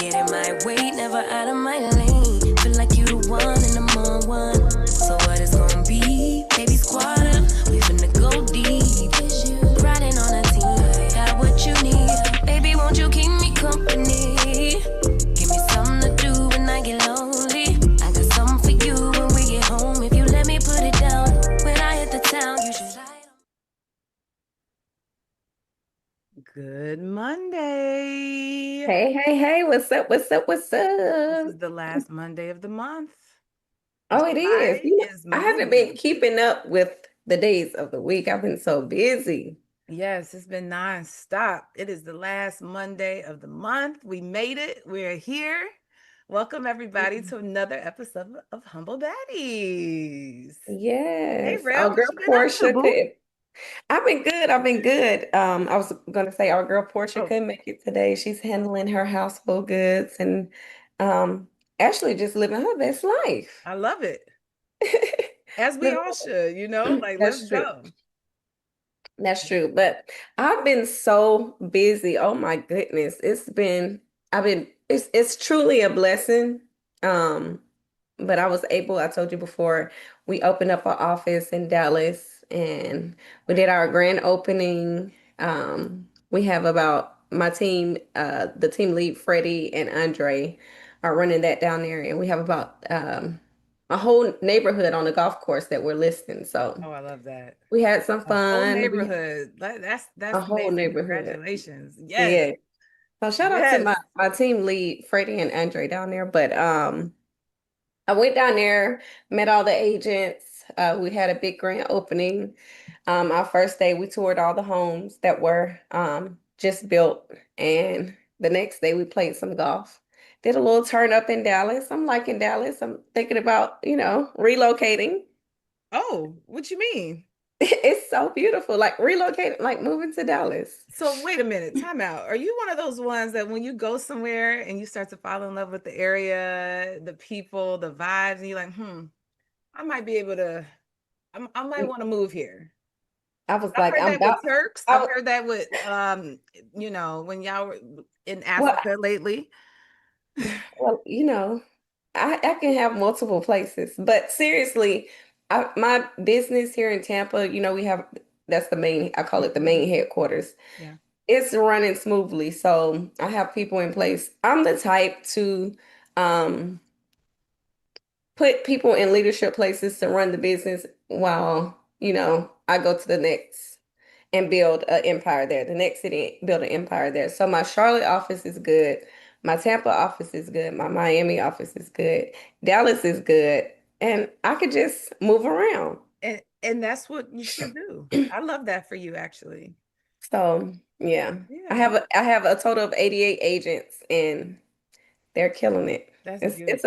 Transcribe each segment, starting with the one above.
Get in my way, never out of my lane. Feel like you the one and I'm on one. So what it's gonna be? Baby, squad up, we finna go deep. Riding on a team, got what you need. Baby, won't you keep me company? Give me something to do when I get lonely. I got something for you when we get home. If you let me put it down, when I hit the town, you should ride. Good Monday. Hey, what's up? This is the last Monday of the month. Oh, it is. You know, is I haven't been keeping up with the days of the week. I've been so busy. Yes, it's been nonstop. It is the last Monday of the month. We made it. We're here. Welcome, everybody, to another episode of Humble Baddies. Yes. Hey, Our Rel, girl what you been up to, Porsha boo? could. I've been good. I was gonna say our girl Porsha couldn't make it today. She's handling her household goods and actually just living her best life. I love it. As we all should, like, That's let's true. go. That's true. But I've been so busy. Oh my goodness. It's truly a blessing. But I told you before, we opened up our office in Dallas and we did our grand opening. We have about my team, the team lead, Freddie and Andre are running that down there. And we have about a whole neighborhood on the golf course that we're listing. So Oh, I love that. we had some A fun. whole neighborhood. That's A whole amazing. neighborhood. Congratulations. Yeah. Yes. So shout out to my team lead, Freddie and Andre down there. But I went down there, met all the agents. We had a big grand opening. Our first day, we toured all the homes that were just built. And the next day, we played some golf. Did a little turn up in Dallas. I'm liking Dallas. I'm thinking about, relocating. Oh, what you mean? It's so beautiful. Like relocating, like moving to Dallas. So wait a minute, time out. Are you one of those ones that when you go somewhere and you start to fall in love with the area, the people, the vibes, and you're like, I might be able to, I might want to move here. I was I've like, heard that with Turks. I've heard that with, when y'all were in Africa lately. Well, I can have multiple places, but seriously, my business here in Tampa, that's I call it the main headquarters. Yeah. It's running smoothly. So I have people in place. I'm the type to put people in leadership places to run the business while, I go to the next and build an empire there. The next city, build an empire there. So my Charlotte office is good. My Tampa office is good. My Miami office is good. Dallas is good. And I could just move around. And that's what you should do. I love that for you, actually. So yeah. I have a total of 88 agents and they're killing it. It's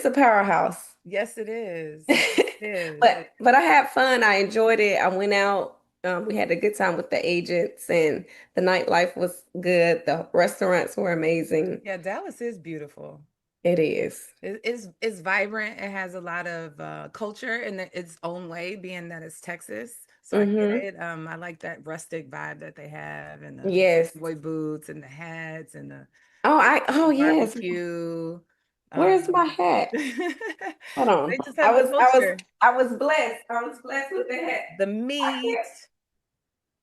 a powerhouse. Yes, it is. It is. But I had fun. I enjoyed it. I went out. We had a good time with the agents and the nightlife was good. The restaurants were amazing. Yeah, Dallas is beautiful. It is. It's vibrant. It has a lot of culture in its own way, being that it's Texas. So I get it. I like that rustic vibe that they have, and the boy boots and the hats and the yes. barbecue. Where's my hat? Hold on. They just have I was blessed. I was blessed with the hat. The meat,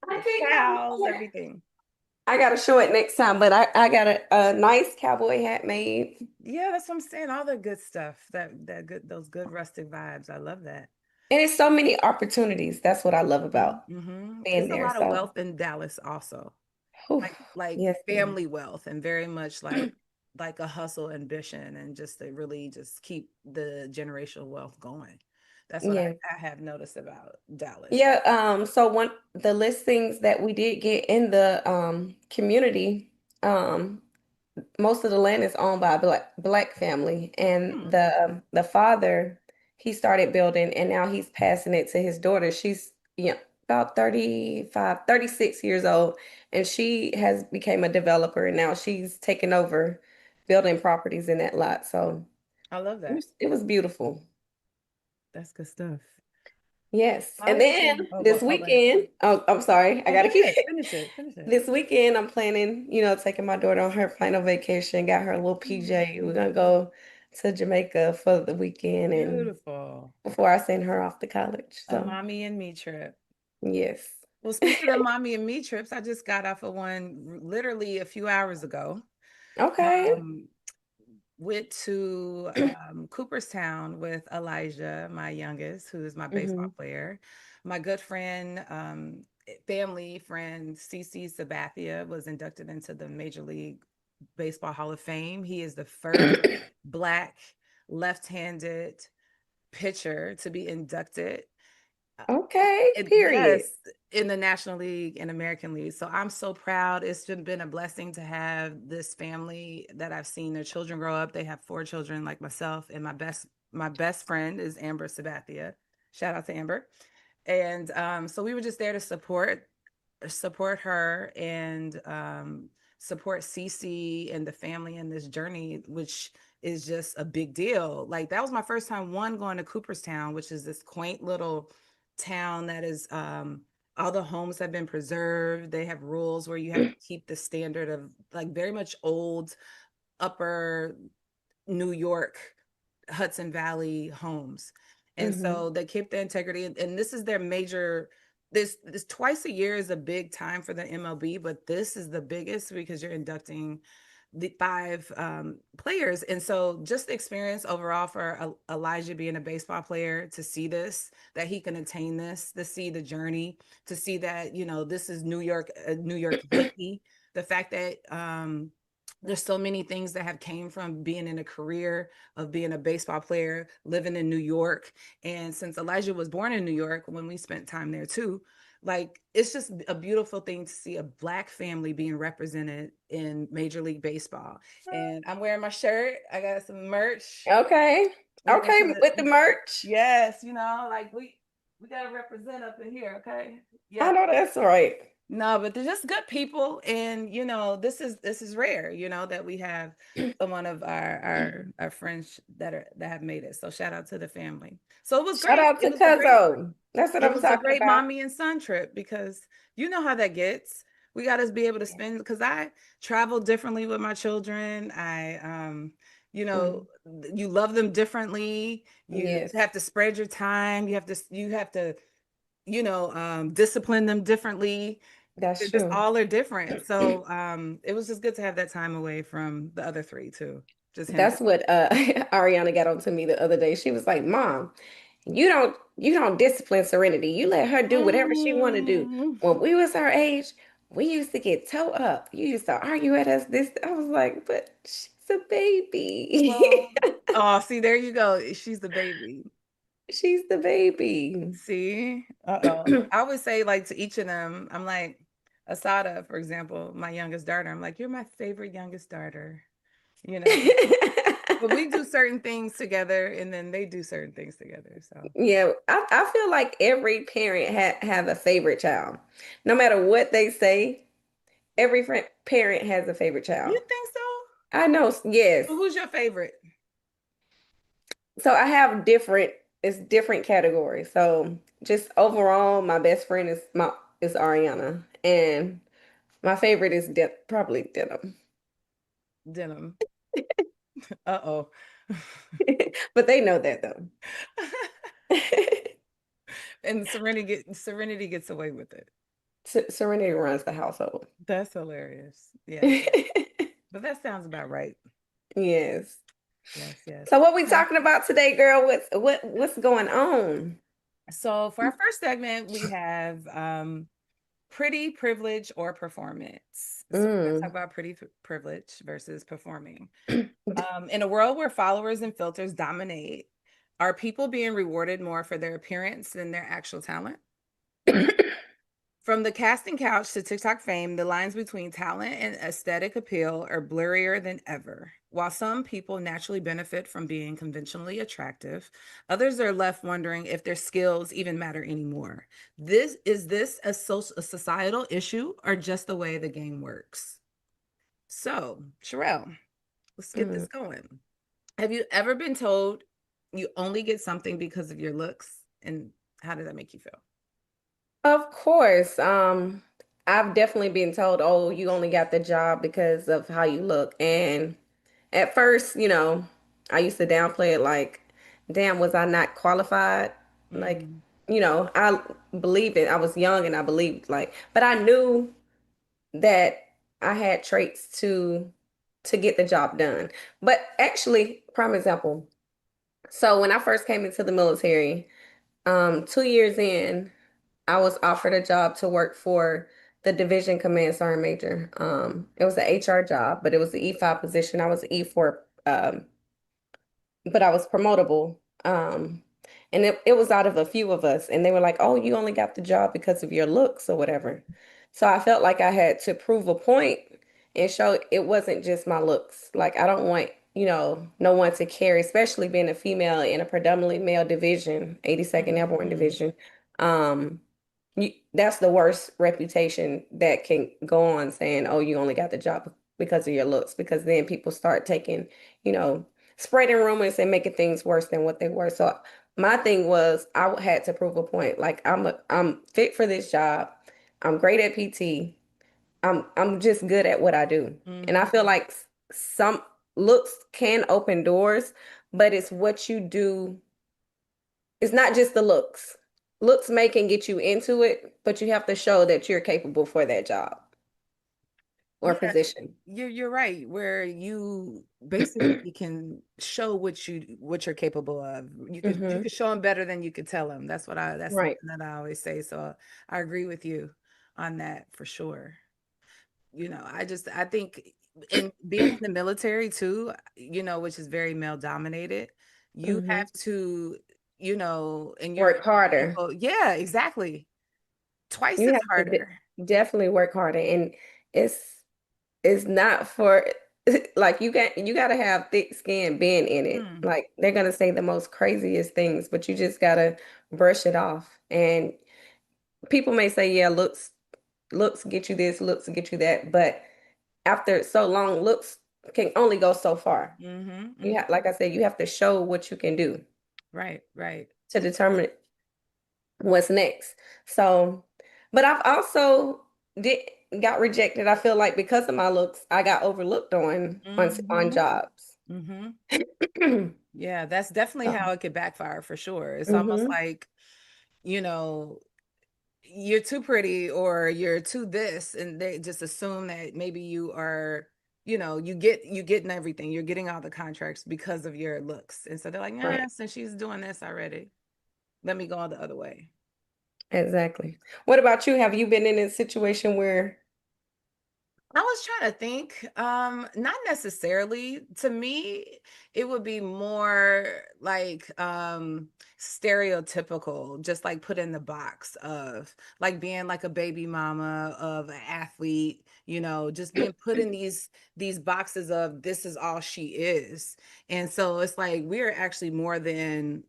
the cows, everything. I gotta show it next time, but I got a nice cowboy hat made. Yeah, that's what I'm saying. All the good stuff, those good rustic vibes. I love that. And it's so many opportunities. That's what I love about being It's a there. lot of So, wealth in Dallas also. whew, Like yes, ma'am. family wealth and very much like a hustle ambition and just to really just keep the generational wealth going. That's what Yeah. I have noticed about Dallas. Yeah, so one the listings that we did get in the community, um, most of the land is owned by a black family, and Hmm, the father, he started building and now he's passing it to his daughter. She's, about 35, 36 years old, and she has became a developer, and now she's taken over building properties in that lot. So I love it that. was beautiful. That's good stuff. Yes. And then Honestly, this go ahead. weekend, oh, I'm sorry, I Oh, go gotta keep ahead. Finish it. Finish it. this weekend I'm planning, taking my daughter on her final vacation, got her a little PJ. We're gonna go to Jamaica for the weekend and Beautiful. before I send her off to college. A So mommy and me trip. yes. Well, speaking of mommy and me trips, I just got off of one literally a few hours ago. Okay. Um, went to Cooperstown with Elijah, my youngest, who is my baseball Hmm. player. My good friend, family friend, CC Sabathia was inducted into the Major League Baseball Hall of Fame. He is the first Black left-handed pitcher to be inducted. Okay. Period. Yes, in the National League and American League. So I'm so proud. It's been a blessing to have this family that I've seen their children grow up. They have 4 children like myself, and my best friend is Amber Sabathia. Shout out to Amber. And so we were just there to support her and support Cece and the family in this journey, which is just a big deal. Like that was my first time going to Cooperstown, which is this quaint little town that is all the homes have been preserved. They have rules where you have to keep the standard of like very much old upper New York Hudson Valley homes. And Hmm. so they keep the integrity. And this is their major. This twice a year is a big time for the MLB, but this is the biggest because you're inducting the 5 players. And so just the experience overall for Elijah being a baseball player to see this, that he can attain this, to see the journey, to see that, this is New York, a New York Yankee. The fact that there's so many things that have came from being in a career of being a baseball player, living in New York. And since Elijah was born in New York, when we spent time there too, like it's just a beautiful thing to see a Black family being represented in Major League Baseball. And I'm wearing my shirt. I got some merch. Okay. We're gonna Okay. put it. With the merch. Yes, like we gotta represent up in here, okay? I Yeah. know that's right. No, but they're just good people, and this is rare, that we have one of our friends that have made it. So shout out to the family. So it was Shout great. out to Cuzzo. That's what It I'm was a talking great about. mommy and son trip because you know how that gets. We got to be able to spend because I travel differently with my children. You know, Mhm. you love them differently. You Yes, have to spread your time. You have to discipline them differently. that's They're just true. all are different. So it was just good to have that time away from the other 3 too. Just him. That's what Ariana got on to me the other day. She was like, "Mom, you don't discipline Serenity. You let her do whatever she want to do. Mm. When we was her age, we used to get toe up. You used to argue at us this." I was like, "But she's a baby. Well, oh, see, there you go. She's the baby. She's the baby." See? Uh-oh. I would say like to each of them, I'm like, Asada, for example, my youngest daughter, I'm like, you're my favorite youngest daughter, you know. But we do certain things together and then they do certain things together. So Yeah, I feel like every parent have a favorite child. No matter what they say, every parent has a favorite child. you think so? I know, yes. So who's your favorite? So I have it's different categories. So just overall, my best friend is Ariana, and my favorite is probably Denim. Denim. Uh-oh. But they know that though. And Serenity gets away with it. Serenity runs the household. That's hilarious. Yeah. But that sounds about right. Yes. Yes, yes. So what we Okay. talking about today, girl? What's going on? So for our first segment, we have pretty privilege or performance. So we're gonna talk about pretty privilege versus performing. In a world where followers and filters dominate, are people being rewarded more for their appearance than their actual talent? From the casting couch to TikTok fame, the lines between talent and aesthetic appeal are blurrier than ever. While some people naturally benefit from being conventionally attractive, others are left wondering if their skills even matter anymore. This a societal issue or just the way the game works? So, Sharelle, let's get this going. Have you ever been told you only get something because of your looks? And how did that make you feel? Of course. I've definitely been told, oh, you only got the job because of how you look. And at first, I used to downplay it like, damn, was I not qualified? Like, Mm, I believed it. I was young and I believed but I knew that I had traits to get the job done. But actually, prime example. So when I first came into the military, 2 years in, I was offered a job to work for the division command sergeant major. It was an HR job, but it was the E5 position. I was E4, but I was promotable. And it was out of a few of us, and they were like, "Oh, you only got the job because of your looks or whatever." So I felt like I had to prove a point and show it wasn't just my looks. Like I don't want, no one to carry, especially being a female in a predominantly male division, 82nd Airborne mhm, Division. Um, that's the worst reputation that can go on saying, "Oh, you only got the job because of your looks," because then people start taking, you know, spreading rumors and making things worse than what they were. So my thing was I had to prove a point. Like I'm fit for this job. I'm great at PT. I'm just good at what I do. And I mhm. feel like some looks can open doors, but it's what you do. It's not just the looks. Looks may can get you into it, but you have to show that you're capable for that job or Yeah, position. you're right. Where you basically can show what you're capable of. You could show them better than you could tell them. That's Right. something that I always say. So I agree with you on that for sure. I think in being in the military too, which is very male dominated, you hmm have to, and you're Work harder. yeah, exactly. Twice You as have to harder. definitely work harder, and it's it's not for like you got to have thick skin being in it. Hmm. Like they're gonna say the most craziest things, but you just gotta brush it off. And people may say, yeah, looks get you this, looks get you that, but after so long, looks can only go so far. Mm-hmm, You mm-hmm. have, like I said, you have to show what you can do Right, right. to determine what's next. So, but I've also did got rejected. I feel like because of my looks, I got overlooked on Mm-hmm, jobs. mm-hmm. Yeah, that's definitely So, how it could backfire for sure. It's almost hmm like, you know, you're too pretty or you're too this, and they just assume that maybe you are, you getting everything. You're getting all the contracts because of your looks. And so they're like, Right. nah, since she's doing this already, let me go the other way. Exactly. What about you? Have you been in a situation where I was trying to think. Not necessarily. To me, it would be more like stereotypical, just like put in the box of like being like a baby mama of an athlete, just being put in these boxes of this is all she is. And so it's like we're actually more than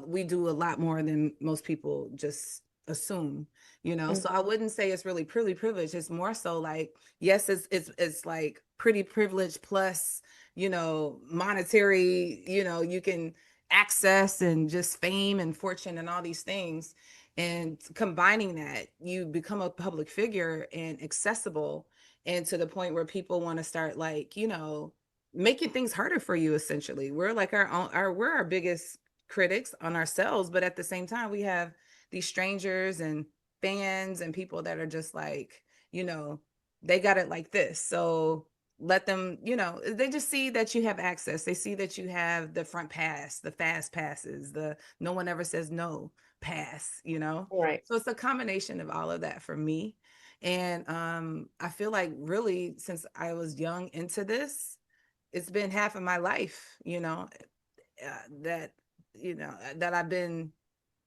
we do a lot more than most people just assume. So I wouldn't say it's really purely privilege. It's more so like, yes, it's like pretty privilege plus, monetary, you can access and just fame and fortune and all these things. And combining that, you become a public figure and accessible, and to the point where people want to start like, making things harder for you essentially. We're like we're our biggest critics on ourselves, but at the same time we have these strangers and fans and people that are just like, they got it like this. So let them, they just see that you have access. They see that you have the front pass, the fast passes, the no one ever says no pass, Right. So it's a combination of all of that for me. And I feel like really since I was young into this, it's been half of my life, that that I've been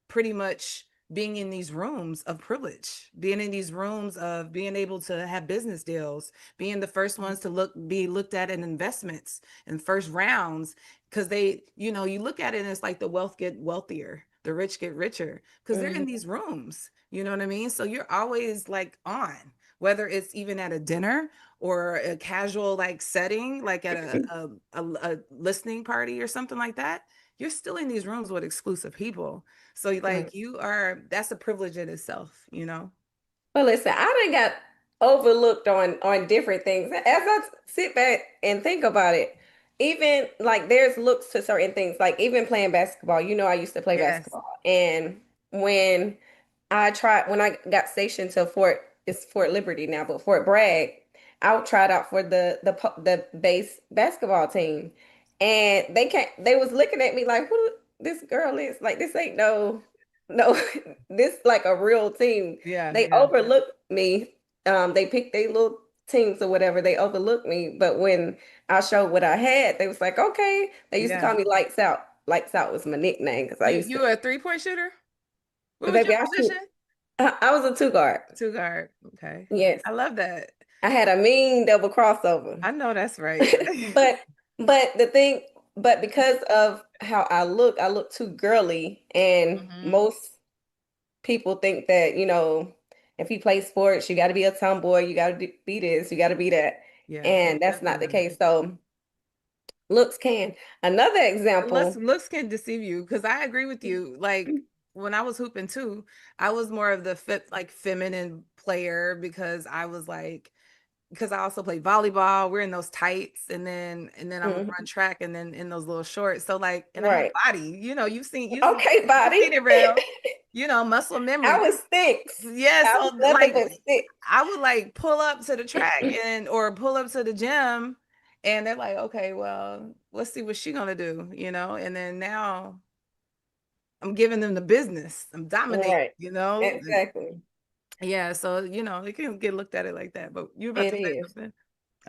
pretty much being in these rooms of privilege, being in these rooms of being able to have business deals, being the first ones to be looked at in investments and first rounds. Cause they, you look at it and it's like the wealth get wealthier, the rich get richer because they're in these rooms. You know what I mean? So you're always like on, whether it's even at a dinner or a casual like setting, like at a listening party or something like that. You're still in these rooms with exclusive people. So like that's a privilege in itself. Well, listen, I done got overlooked on different things. As I sit back and think about it, even like there's looks to certain things, like even playing basketball. I used to play Yes. basketball. And when when I got stationed to it's Fort Liberty now, but Fort Bragg, I tried out for the base basketball team. And they was looking at me like, who this girl is? Like, this ain't no, this like a real team. Yeah, They yeah. overlooked me. They picked their little teams or whatever. They overlooked me. But when I showed what I had, they was like, okay. They used to Yeah. call me Lights Out. Lights Out was my nickname because I used You to, were a 3-point shooter? What was baby, your I shoot. position? I was a two guard. Two guard. Okay. Yes. I love that. I had a mean double crossover. I know that's right. But the thing, but because of how I look too girly, and Hmm. most people think that, if you play sports, you got to be a tomboy, you got to be this, you got to be that. Yeah, And that's not the definitely. case. So looks can. Another example. Looks can deceive you because I agree with you. Like when I was hooping too, I was more of the like feminine player because I was like because I also play volleyball. We're in those tights, and then I would Mhm. run track, and then in those little shorts. So like, and I have Right. body. Okay, you've body. seen it, real. Muscle I memory. was six. Yeah. I So was nothing like, but six. I would like pull up to the track or pull up to the gym, and they're like, okay, well, let's see what she gonna do. And then now I'm giving them the business. I'm dominating. Right. Exactly. Yeah. So they can get looked at it like that. But you about It to say is. something?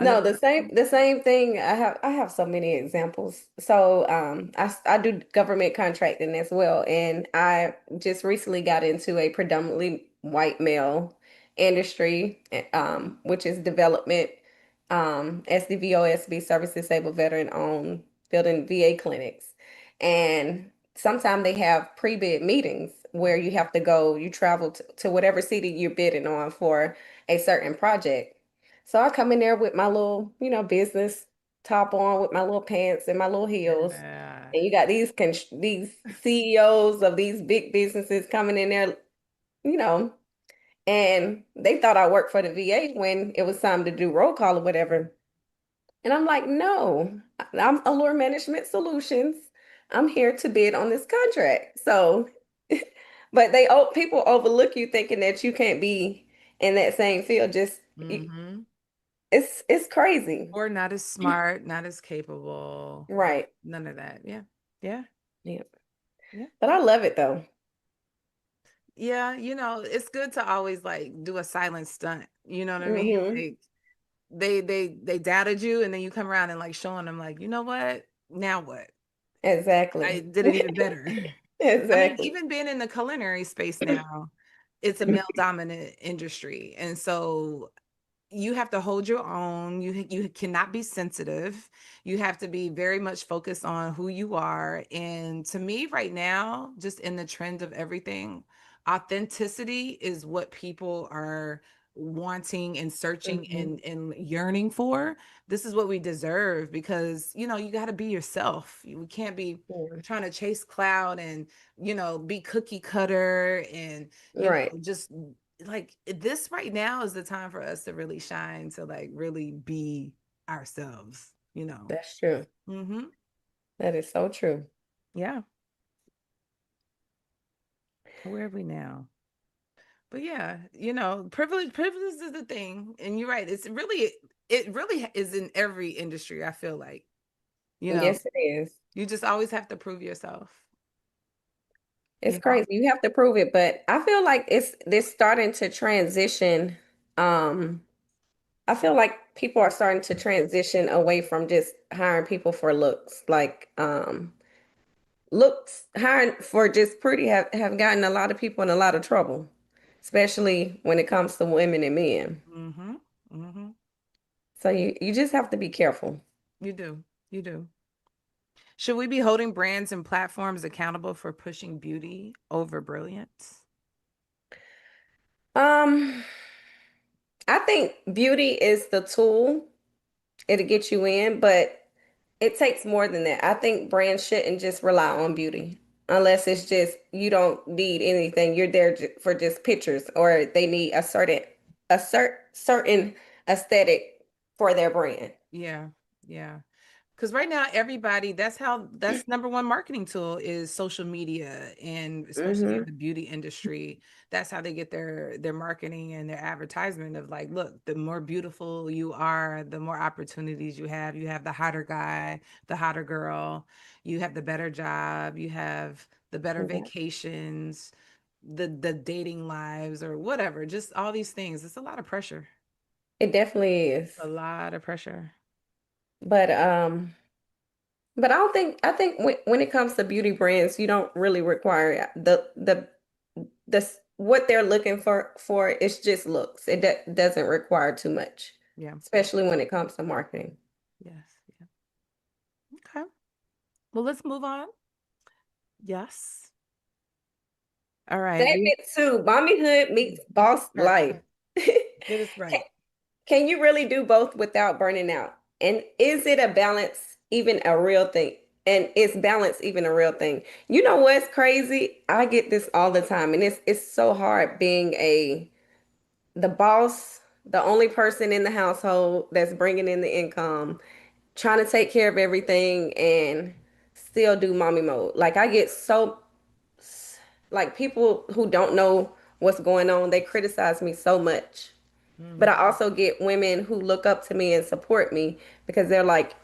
No, Another. the same thing. I have so many examples. So I do government contracting as well, and I just recently got into a predominantly white male industry, which is development, SDVOSB, service disabled veteran owned, building VA clinics. And sometimes they have pre-bid meetings where you have to go, you travel to whatever city you're bidding on for a certain project. So I come in there with my little, business top on, with my little pants and my little heels. Yeah. And you got these CEOs of these big businesses coming in there, you know, and they thought I worked for the VA when it was time to do roll call or whatever. And I'm like, no, I'm Allure Management Solutions. I'm here to bid on this contract. So, but people overlook you thinking that you can't be in that same field. Mm-hmm. It's crazy. Or not as smart, not as capable. Right. None of that. Yeah. Yeah. Yeah. Yeah. But I love it though. Yeah. It's good to always like do a silent stunt. You know what I mean? Hmm. Like they doubted you and then you come around and like showing them like, you know what? Now what? I Exactly. did it even better. I mean, Exactly. even being in the culinary space now, it's a male dominant industry. And so you have to hold your own. You cannot be sensitive. You have to be very much focused on who you are. And to me right now, just in the trend of everything, authenticity is what people are wanting and searching Hmm. and yearning for. This is what we deserve because you got to be yourself. We can't be trying to chase cloud and be cookie cutter and Right. just like this right now is the time for us to really shine, to like really be ourselves. That's true. Mm-hmm. That is so true. Yeah. Where are we now? But yeah, privilege is the thing, and you're right. It really is in every industry. I feel like, you know, Yes, it is. you just always have to prove yourself. It's You know, crazy. You have to prove it, but I feel like it's this starting to transition. Um, I feel like people are starting to transition away from just hiring people for looks. Like, looks hiring for just pretty have gotten a lot of people in a lot of trouble, especially when it comes to women and men. mm-hmm, mm-hmm. So you just have to be careful. You do, you do. Should we be holding brands and platforms accountable for pushing beauty over brilliance? Um, I think beauty is the tool. It'll get you in, but it takes more than that. I think brands shouldn't just rely on beauty unless it's just you don't need anything. You're there for just pictures, or they need a certain aesthetic for their brand. Yeah, yeah. Because right now, everybody, that's number one marketing tool is social media, and especially in Hmm. the beauty industry, that's how they get their marketing and their advertisement of like, look, the more beautiful you are, the more opportunities you have. You have the hotter guy, the hotter girl, you have the better job, you have the better Yeah, vacations, the dating lives or whatever. Just all these things. It's a lot of pressure. it definitely is. A lot of pressure. But but I think when it comes to beauty brands, you don't really require what they're looking for is just looks. It doesn't require too much, Yeah. especially when it comes to marketing. Yes. Yeah. Okay. Well, let's move on. Yes. All right. We Segment two, mommyhood meets boss life. perfect. Get us Can, right. can you really do both without burning out? And is it a balance even a real thing? And is balance even a real thing? You know what's crazy? I get this all the time, and it's so hard being the boss, the only person in the household that's bringing in the income, trying to take care of everything, and still do mommy mode. Like I get so like people who don't know what's going on, they criticize me so much. But Mm. I also get women who look up to me and support me because they're like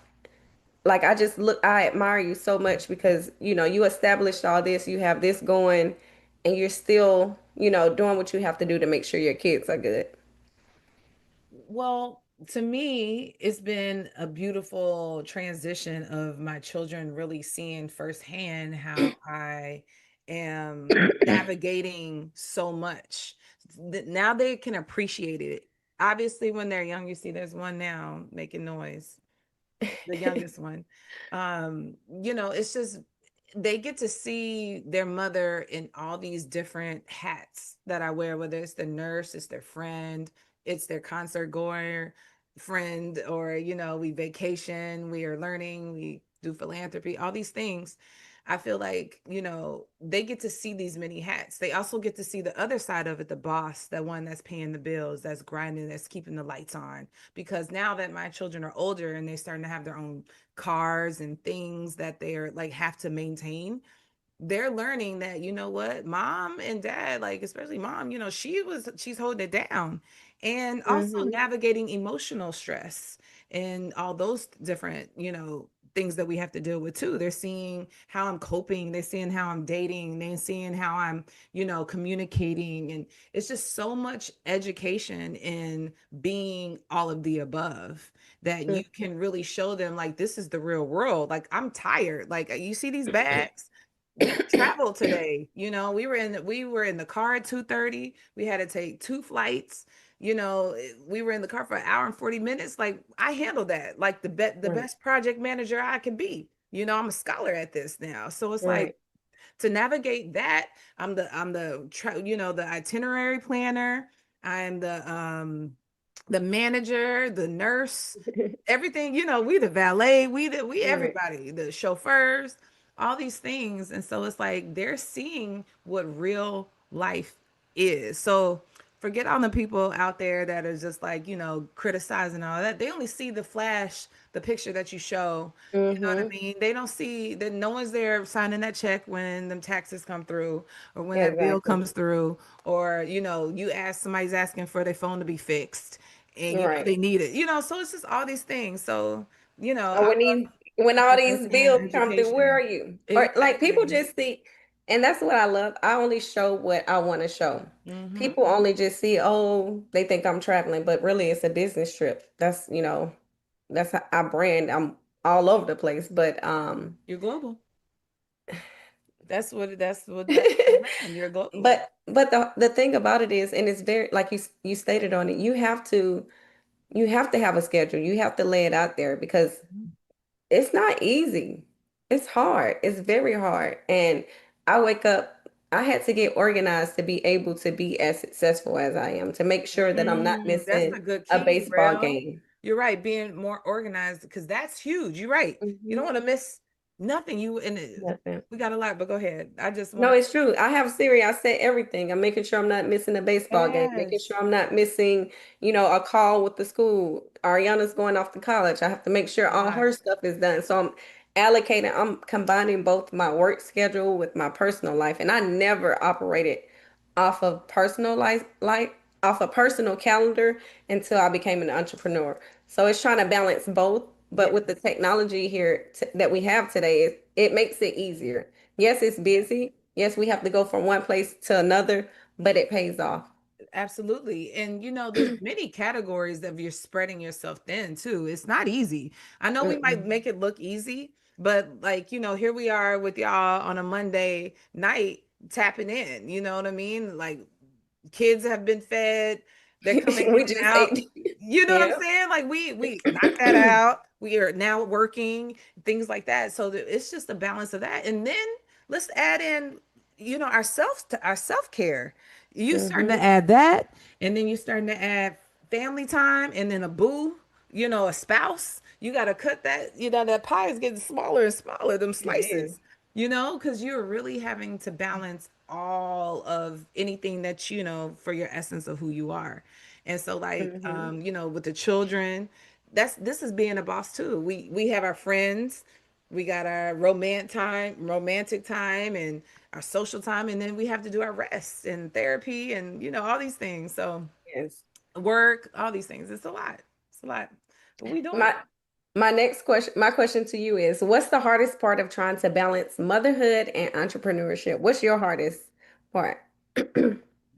I admire you so much because you established all this, you have this going, and you're still doing what you have to do to make sure your kids are good. Well, to me, it's been a beautiful transition of my children really seeing firsthand how I am navigating so much. Now they can appreciate it. Obviously, when they're young, you see there's one now making noise, the youngest one. It's just they get to see their mother in all these different hats that I wear, whether it's the nurse, it's their friend, it's their concert goer friend, or we vacation, we are learning, we do philanthropy, all these things. I feel like, they get to see these many hats. They also get to see the other side of it, the boss, that one that's paying the bills, that's grinding, that's keeping the lights on. Because now that my children are older and they're starting to have their own cars and things that they're like have to maintain, they're learning that, what, mom and dad, like especially mom, she's holding it down, and also Hmm. navigating emotional stress and all those different, things that we have to deal with too. They're seeing how I'm coping, they're seeing how I'm dating, they're seeing how I'm, communicating, and it's just so much education in being all of the above that you can really show them like this is the real world. Like I'm tired, like you see these bags, we traveled today. We were in the car at 2:30. We had to take two flights. We were in the car for an hour and 40 minutes. Like I handled that like the Right, best project manager I could be. I'm a scholar at this now. So it's like right. to navigate that, the itinerary planner, I'm the manager, the nurse, everything, we the valet, we Right. everybody, the chauffeurs, all these things. And so it's like they're seeing what real life is. So forget all the people out there that are just like, criticizing all that. They only see the flash, the picture that you show. You know what I Mm-hmm. mean? They don't see that no one's there signing that check when them taxes come through or when that bill Exactly. comes through, or, you ask somebody's asking for their phone to be fixed and Right. they need it. So it's just all these things. So, And I love when all these diversity in bills come through, where are education. you? Or like people Exactly. just see, and that's what I love. I only show what I want to show. Hmm. People only just see, oh, they think I'm traveling, but really it's a business trip. That's how I brand. I'm all over the place, but You're global. That's your brand. You're global. but the thing about it is, and it's very like you stated on it, you have to have a schedule. You have to lay it out there because it's not easy. It's hard. It's very hard. And I wake up, I had to get organized to be able to be as successful as I am, to make sure that I'm not That's missing a good a key, baseball Gabriel. game. You're right. Being more organized because that's huge. You're right. You don't Hmm. want to miss nothing. Nothing. We got a lot, but go ahead. I just No, want it's true. I have Siri. I set everything. I'm making sure I'm not missing a to. baseball game, making Yes. sure I'm not missing, a call with the school. Ariana's going off to college. I have to make sure all Right. her stuff is done. So I'm combining both my work schedule with my personal life. And I never operated off of personal life, off a personal calendar until I became an entrepreneur. So it's trying to balance both. But with the Yes. technology here that we have today, it makes it easier. Yes, it's busy. Yes, we have to go from one place to another, but it pays off. Absolutely. And there's many categories that you're spreading yourself thin too. It's not easy. I know we might Mm-mm. make it look easy, but like, here we are with y'all on a Monday night tapping in. You know what I mean? Like kids have been fed, they're coming We in and just out. ate. You know what I'm Yeah. saying? Like we knocked that out. We are now working, things like that. So it's just a balance of that. And then let's add in, our self-care. You starting to Hmm. add that, and then you starting to add family time, and then a boo, a spouse. You got to cut that. That pie is getting smaller and smaller. Them It is. slices. Because you're really having to balance all of anything that for your essence of who you are. And so, like, Hmm. with the children, this is being a boss too. We have our friends, we got our romantic time, and our social time, and then we have to do our rest and therapy, and all these things. So Yes. work, all these things. It's a lot. It's a lot, but we doing My it. my question to you is, what's the hardest part of trying to balance motherhood and entrepreneurship? What's your hardest part?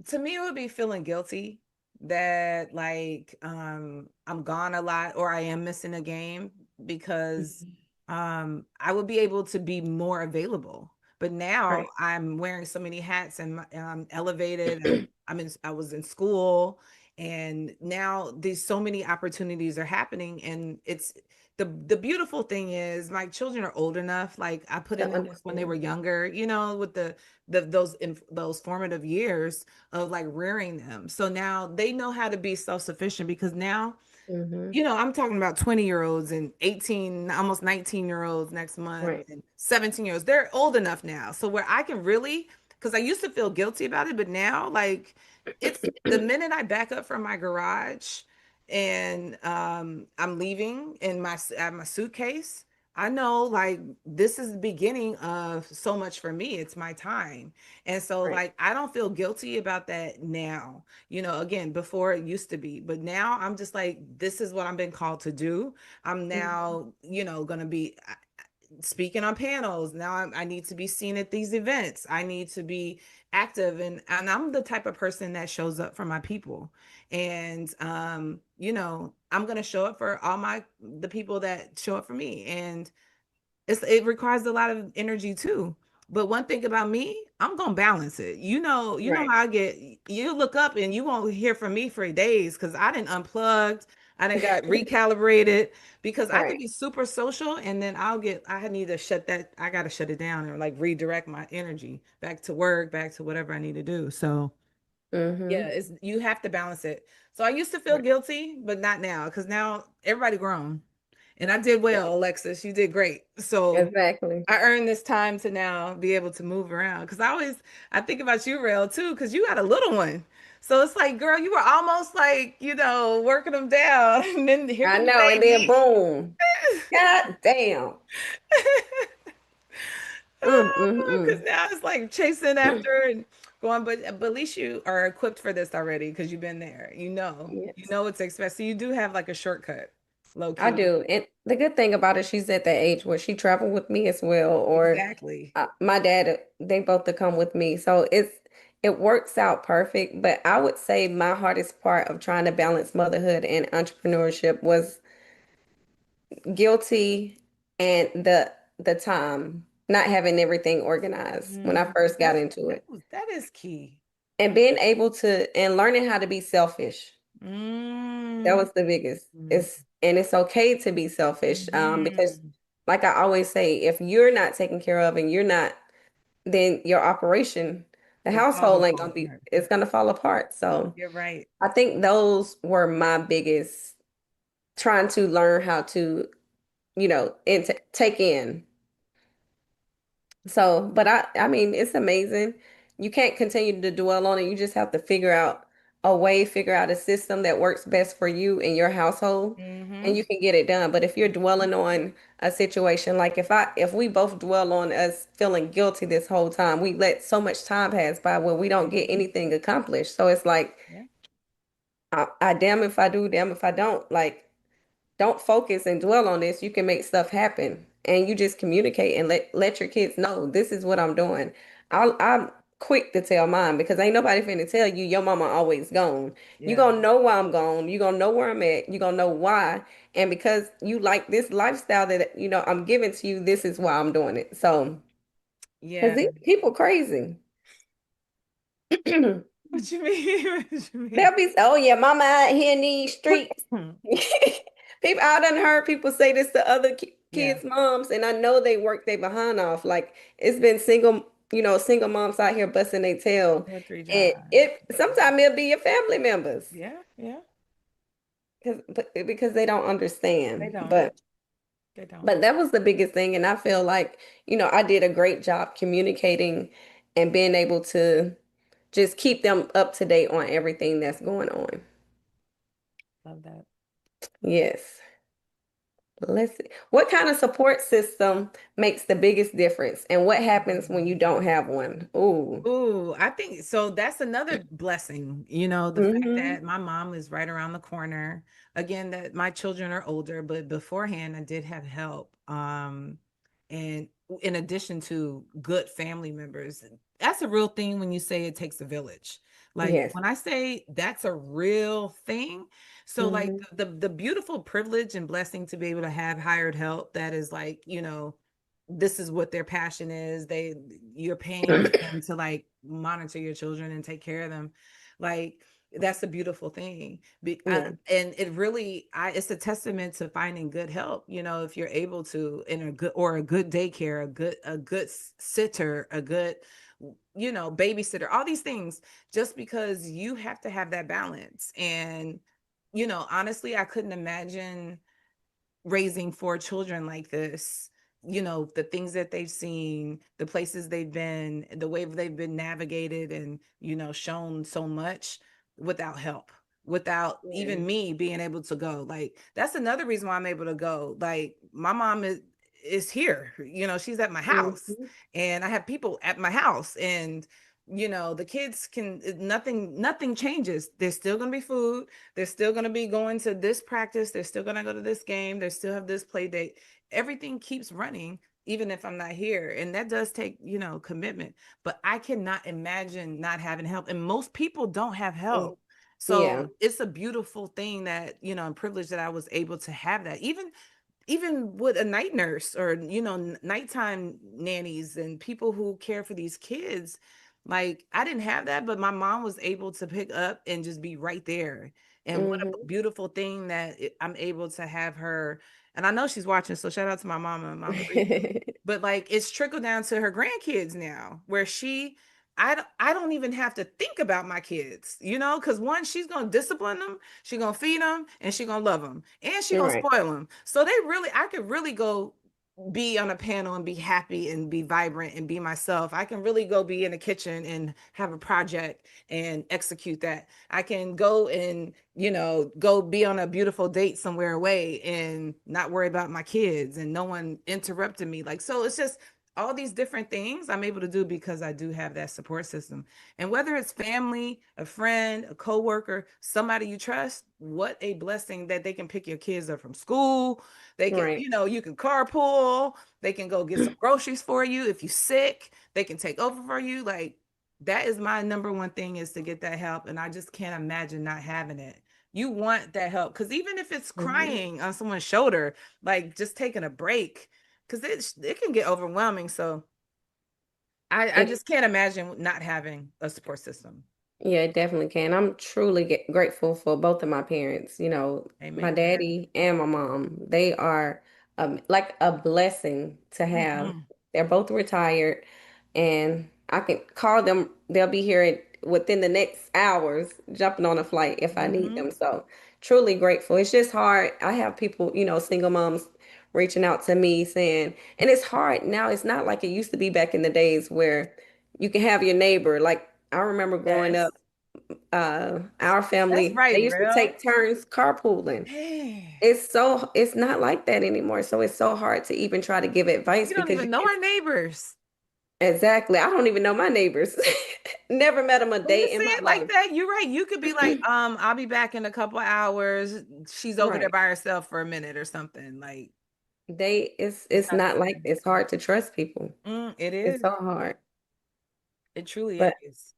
To me it would be feeling guilty that like I'm gone a lot or I am missing a game because Mhm. I would be able to be more available. But now Right. I'm wearing so many hats and I'm elevated. I was in school, and now these so many opportunities are happening, and it's the beautiful thing is my children are old enough. Like I put in To that work when they were understand. younger, with those formative years of like rearing them. So now they know how to be self-sufficient because now, Hmm. I'm talking about 20-year-olds and 18, almost 19-year-olds next month Right. and 17-year-olds. They're old enough now. So where I can really, because I used to feel guilty about it, but now like it's the minute I back up from my garage and I'm leaving in I have my suitcase. I know like this is the beginning of so much for me. It's my time. And so Right. like I don't feel guilty about that now. Again, before it used to be, but now I'm just like, this is what I'm been called to do. I'm Mhm. now, gonna be speaking on panels. Now I need to be seen at these events. I need to be active, and I'm the type of person that shows up for my people. And I'm gonna show up for all the people that show up for me. And it requires a lot of energy too. But one thing about me, I'm gonna balance it. You know Right. how I get. You look up and you won't hear from me for days because I didn't unplugged. I didn't got recalibrated because I could Right. be super social and then I need to shut that. I got to shut it down and like redirect my energy back to work, back to whatever I need to do. So yeah, Hmm. you have to balance it. So I used to feel Right. guilty, but not now because now everybody grown. And I did well, Alexis. You did great. So Exactly. I earned this time to now be able to move around. Because I think about you, Rail, too, because you got a little one. So it's like, girl, you were almost like, working them down. And then here I come the know, and then baby. boom. God damn. Because Mm. now it's like chasing after and going, but at least you are equipped for this already because you've been there. You Yes, know what to expect. So you do have like a shortcut, low I key. do. And the good thing about it, she's at that age where she traveled with me as well, or Exactly. my dad, they both to come with me. So it works out perfect. But I would say my hardest part of trying to balance motherhood and entrepreneurship was guilty and the time, not having everything organized when I first got into it. That is key. And being able to and learning how to be selfish. That Mm. was the biggest. Mm. It's okay to be selfish, because Mhm. like I always say, if you're not taken care of and you're not, then your operation, the It's all household gonna ain't fall gonna be, apart. it's gonna fall apart. So You're right. I think those were my biggest, trying to learn how to, and take in. So, but I mean, it's amazing. You can't continue to dwell on it. You just have to figure out a system that works best for you and your household, and Mm-hmm. you can get it done. But if you're dwelling on a situation, like if we both dwell on us feeling guilty this whole time, we let so much time pass by where we don't get anything accomplished. So it's like, Yeah. I damn if I do, damn if I don't. Like, don't focus and dwell on this. You can make stuff happen, and you just communicate and let your kids know this is what I'm doing. I'm quick to tell mine because ain't nobody finna tell you your mama always gone. You Yeah. gonna know why I'm gone. You gonna know where I'm at. You gonna know why. And because you like this lifestyle that I'm giving to you, this is why I'm doing it. So, because Yeah. these people crazy. What you mean? What you mean? They'll be, oh yeah, mama out here in these streets. People, I done heard people say this to other Yeah. kids' moms, and I know they work their behind off. Like, it's been single moms out here busting their tail, 2 or 3 and jobs. it sometimes it'll be your family members Yeah. Yeah. because they don't They understand. don't. But They don't. but that was the biggest thing, and I feel like I did a great job communicating and being able to just keep them up to date on everything that's going on. Love that. Yes. Let's see. What kind of support system makes the biggest difference? And what happens when you don't have one? Ooh. Ooh, I think so. That's another blessing, the fact Mm-hmm. that my mom is right around the corner. Again, that my children are older, but beforehand, I did have help. And in addition to good family members, that's a real thing when you say it takes a village. Like Yes. when I say that's a real thing, so like Mm-hmm. the beautiful privilege and blessing to be able to have hired help that is like, this is what their passion is. You're paying them to like monitor your children and take care of them. Like that's a beautiful thing. Yeah. And it really, it's a testament to finding good help. If you're able to, in a good daycare, a good sitter, a good, babysitter, all these things, just because you have to have that balance. And honestly, I couldn't imagine raising 4 children like this. The things that they've seen, the places they've been, the way they've been navigated and shown so much without help, without Yeah. even me being able to go. Like that's another reason why I'm able to go. Like my mom is here, she's at my house, Mm-hmm. and I have people at my house, and the kids can, nothing changes. There's still going to be food. They're still going to be going to this practice. They're still going to go to this game. They still have this play date. Everything keeps running, even if I'm not here. And that does take, commitment. But I cannot imagine not having help. And most people don't have help. Yeah. So it's a beautiful thing that, and privilege that I was able to have that. Even with a night nurse or nighttime nannies and people who care for these kids, like I didn't have that, but my mom was able to pick up and just be right there. And what a Mm-hmm. beautiful thing that I'm able to have her. And I know she's watching, so shout out to my mama and Mama Rita. But like it's trickled down to her grandkids now, where she I don't even have to think about my kids, you know, because one, she's gonna discipline them, she's gonna feed them, and she's gonna love them, and she's gonna Right. spoil them. So I could really go be on a panel and be happy and be vibrant and be myself. I can really go be in the kitchen and have a project and execute that. I can go and, you know, go be on a beautiful date somewhere away and not worry about my kids and no one interrupted me. Like, so it's just all these different things I'm able to do because I do have that support system. And whether it's family, a friend, a coworker, somebody you trust, what a blessing that they can pick your kids up from school. They can, Right. you know, you can carpool, they can go get some groceries for you. If you're sick, they can take over for you. Like, that is my number one thing, is to get that help. And I just can't imagine not having it. You want that help, because even if it's crying on someone's shoulder, like just taking a break, because it can get overwhelming. So I just can't imagine not having a support system. Yeah, it definitely can. I'm truly grateful for both of my parents, you know, my Amen. daddy and my mom. They are like a blessing to have. Mm-hmm. They're both retired, and I can call them. They'll be here within the next hours, jumping on a flight if I need Mm-hmm. them. So truly grateful. It's just hard. I have people, you know, single moms reaching out to me saying, and it's hard now. It's not like it used to be back in the days where you can have your neighbor. Like I remember growing Yes. up, our That's family, right, they used to real. take turns carpooling. Hey, It's not like that anymore. So it's so hard to even try to give advice you don't because even know our neighbors. exactly. I don't even know my neighbors. Never met them a When you day in say my it like life. that, you're right. You could be like, I'll be back in a couple hours. She's over there Right. by herself for a minute or something. Like, it's It's not the not like same. it's hard to trust people. It It's is. so hard. It truly But is.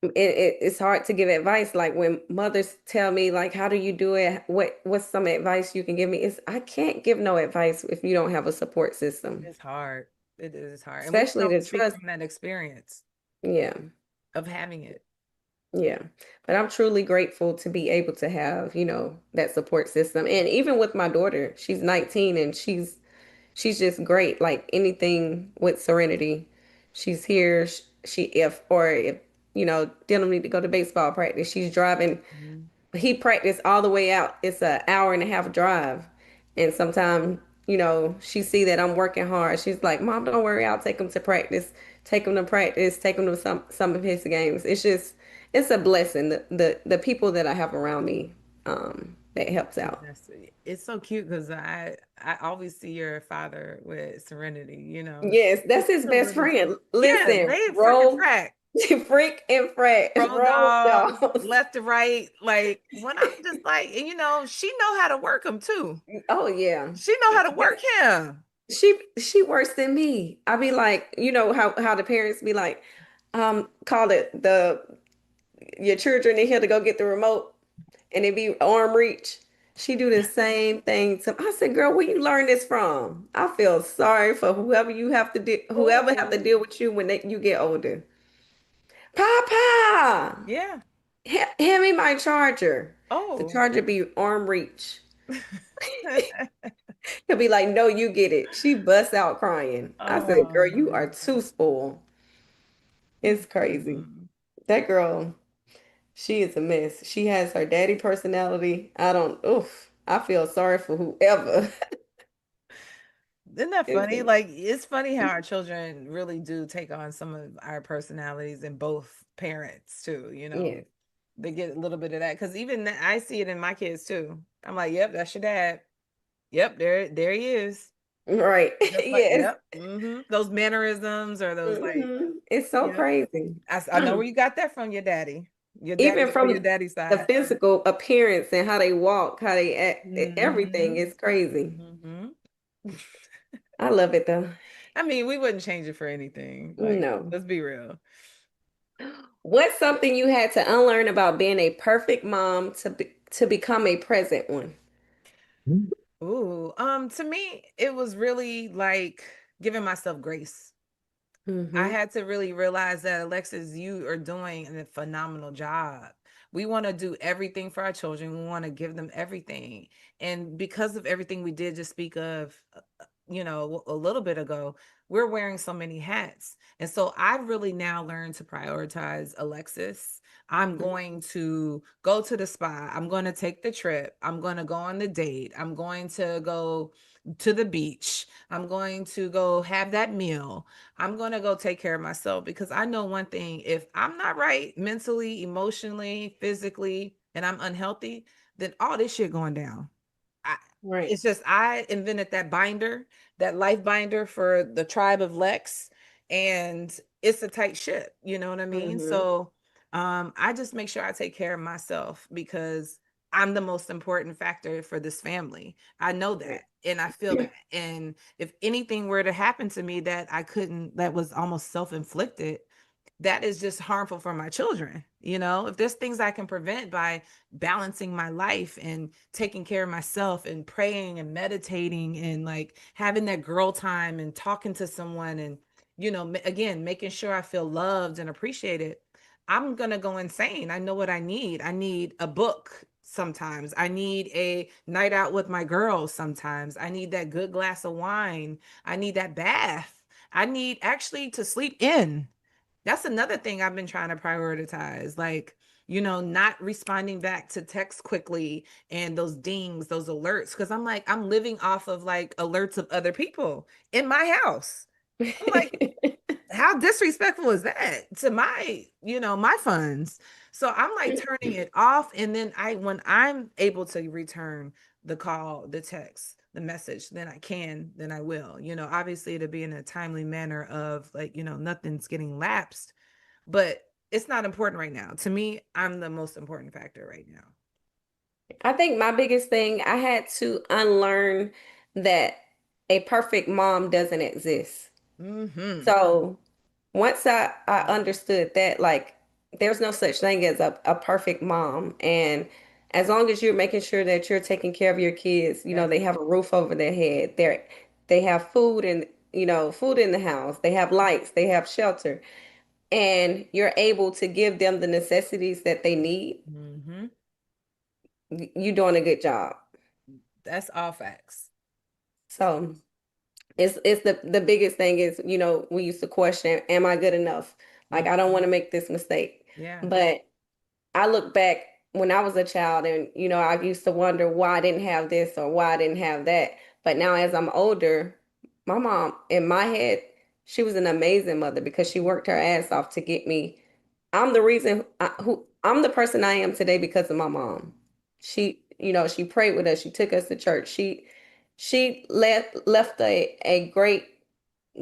it's hard to give advice. Like when mothers tell me, like, how do you do it? What's some advice you can give me? It's I can't give no advice if you don't have a support system, It's hard. It is hard. And we can especially only to speak trust. from that experience Yeah. of having it. Yeah. But I'm truly grateful to be able to have, you know, that support system. And even with my daughter, she's 19 and she's just great. Like anything with Serenity, she's here. She if you know, Dylan need to go to baseball practice, she's driving. Mhm. He practiced all the way out. It's an hour and a half drive. And sometimes, you know, she see that I'm working hard. She's like, Mom, don't worry, I'll take him to practice, take him to practice, take him to some of his games. It's just it's a blessing. The people that I have around me, that helps out. It's so cute because I always see your father with Serenity, you know. Yes, that's It's his a best really friend. yeah, Listen, they freaking roll, track. freak and frat, Road roll dogs, dogs. left to right. Like when I'm just like, and you know, she know how to work him too. Oh yeah. She know how to work him. She worse than me. I be like, you know how the parents be like, call it the your children in here to go get the remote and it be arm reach. She do the same thing to I said, girl, where you learn this from? I feel sorry for whoever have to Oh, deal with you when you get older. Papa, yeah. hand me my charger. The Oh. charger be arm reach. He'll be like, no, you get it. She busts out crying. I said, girl, you are Oh. too spoiled. It's crazy. Mhm. That girl, she is a mess. She has her daddy personality. Oof. I feel sorry for whoever. Isn't that It's funny? Like, it's funny how our children really do take on some of our personalities in both parents too, you know. yeah, They get a little bit of that because even I see it in my kids too. I'm like, yep, that's your dad. Yep, there he is. right. Just like, Yes. yep, those mannerisms or those like, It's so yep. crazy. I know where you got that from, your Even daddy, or your from daddy's the side. physical appearance and how they walk, how they act, everything Hmm. is crazy. Hmm. I love it though. I mean, we wouldn't change it for anything. Like, No. let's be real. What's something you had to unlearn about being a perfect mom to become a present one? Ooh, to me, it was really like giving myself grace. I Mm-hmm. had to really realize that, Alexis, you are doing a phenomenal job. We want to do everything for our children. We want to give them everything. And because of everything we did just speak of, a little bit ago, we're wearing so many hats. And so I've really now learned to prioritize Alexis. I'm going to go to the spa. I'm going to take the trip. I'm going to go on the date. I'm going to go to the beach. I'm going to go have that meal. I'm going to go take care of myself because I know one thing, if I'm not right mentally, emotionally, physically, and I'm unhealthy, then all this shit going down. I, Right. it's just I invented that binder, that life binder for the tribe of Lex, and it's a tight ship. You know what I mean? Mm-hmm. So, I just make sure I take care of myself because I'm the most important factor for this family. I know that, and I feel that. And if anything were to happen to me that I couldn't, that was almost self inflicted, that is just harmful for my children. If there's things I can prevent by balancing my life and taking care of myself and praying and meditating and like having that girl time and talking to someone and again making sure I feel loved and appreciated, I'm gonna go insane. I know what I need. I need a book sometimes. I need a night out with my girls sometimes. I need that good glass of wine. I need that bath. I need actually to sleep in. That's another thing I've been trying to prioritize. Like, not responding back to text quickly and those dings, those alerts. Cause I'm like, I'm living off of like alerts of other people in my house. I'm like, how disrespectful is that to my funds? So I'm like turning it off. And then when I'm able to return the call, the text, the message, then I will. Obviously it'll be in a timely manner of like, nothing's getting lapsed, but it's not important right now. To me, I'm the most important factor right now. I think my biggest thing, I had to unlearn that a perfect mom doesn't exist. Mm-hmm. So once I understood that, like, there's no such thing as a perfect mom. And as long as you're making sure that you're taking care of your kids, Yes. they have a roof over their head, they have food and, food in the house, they have lights, they have shelter, and you're able to give them the necessities that they need, Mm-hmm. you're doing a good job. That's all facts. So it's the biggest thing is, we used to question, am I good enough? Like, I don't want to make this mistake. Yeah. But I look back when I was a child and, I used to wonder why I didn't have this or why I didn't have that. But now as I'm older, my mom, in my head, she was an amazing mother because she worked her ass off to get me. I'm the reason who I'm the person I am today because of my mom. She prayed with us. She took us to church. She left a great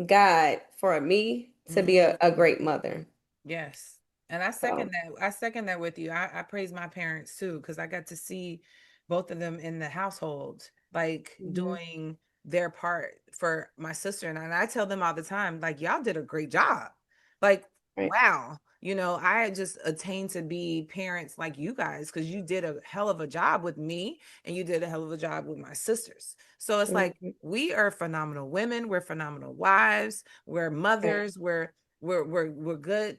guide for me to be Mm-hmm. a great mother. Yes. And I second So, that. I second that with you. I praise my parents too, because I got to see both of them in the household, like mhm, doing their part for my sister and I. And I tell them all the time, like, y'all did a great job. Like, right. wow. I just attained to be parents like you guys because you did a hell of a job with me and you did a hell of a job with my sisters. So it's like Mhm, we are phenomenal women, we're phenomenal wives, we're right. mothers, we're good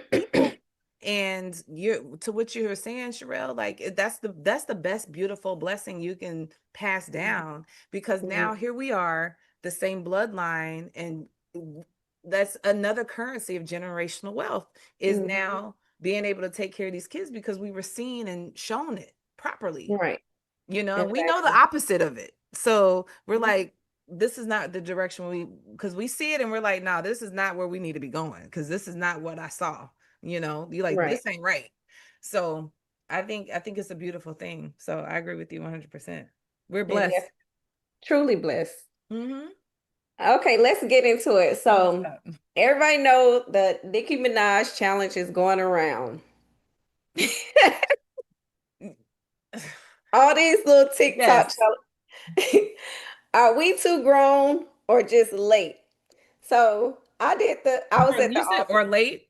people. And you to what you were saying, Sharelle, like that's the best beautiful blessing you can pass down because now Mhm, here we are, the same bloodline, and that's another currency of generational wealth is mhm, now being able to take care of these kids because we were seen and shown it properly, right. and we know the Exactly. opposite of it. So we're Mhm, like, this is not the direction because we see it and we're like, no, this is not where we need to be going because this is not what I saw. You're like, right. this ain't right. So I think it's a beautiful thing. So I agree with you 100%. We're And blessed. yes, truly blessed. Mm-hmm. Okay, let's get into it. What's So up? everybody know the Nicki Minaj challenge is going around. All these little TikTok Yes. challenges. Are we too grown or just late? So I was Or at the you said office or late.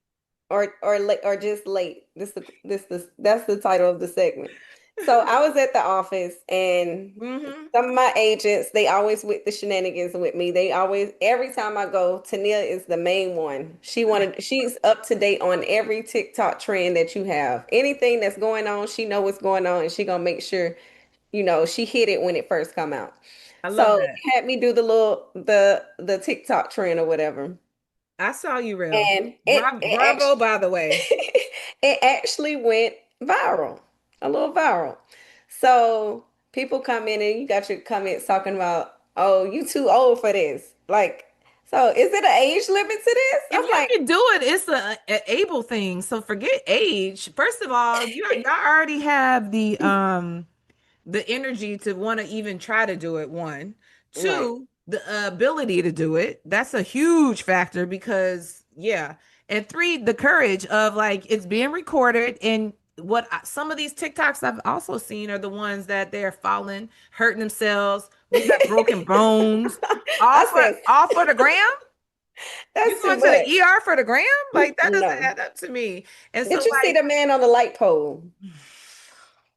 or just late. That's the title of the segment. So I was at the office and Mm-hmm. some of my agents, they always with the shenanigans with me. They always every time I go, Tania is the main one. She's up to date on every TikTok trend that you have. Anything that's going on, she know what's going on and she gonna make sure, she hit it when it first come out. I love So that. he had me do the TikTok trend or whatever. I saw you, real. And Bravo, by the way. it actually went viral, a little viral. So people come in and you got your comments talking about, oh, you too old for this. Like, so is it an age limit to this? If I'm you like, can do it, it's a able thing. So forget age. First of all, y'all already have the energy to want to even try to do it. One, right, two, the ability to do it. That's a huge factor because yeah. And three, the courage of like it's being recorded and some of these TikToks I've also seen are the ones that they're falling, hurting themselves. We got broken bones, I said all for the gram. You that's too going to the much. ER for the gram? Like that doesn't No. add up to me. And so Did you see like the man on the light pole?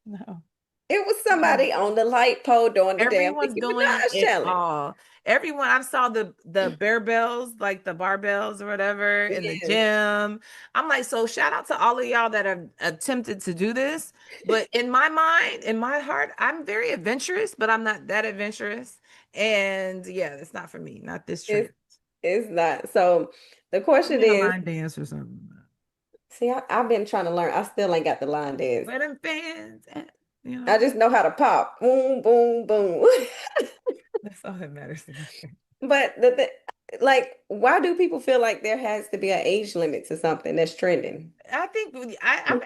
no. It was somebody on the light pole doing the damn Everyone's Nicki doing Minaj it challenge. all. Everyone, I saw the barbells, like the barbells or whatever in the Yes. gym. I'm like, so shout out to all of y'all that have attempted to do this. But in my mind, in my heart, I'm very adventurous, but I'm not that adventurous. And yeah, it's not for me, not this trend. It's it's not. So the Put question me in a is, line dance or something. see, I've been trying to learn. I still ain't got the line dance. Where them fans at? You I know, just know how to pop. Boom, boom, boom. that's all that matters to me. But like, why do people feel like there has to be an age limit to something that's trending? I think I'm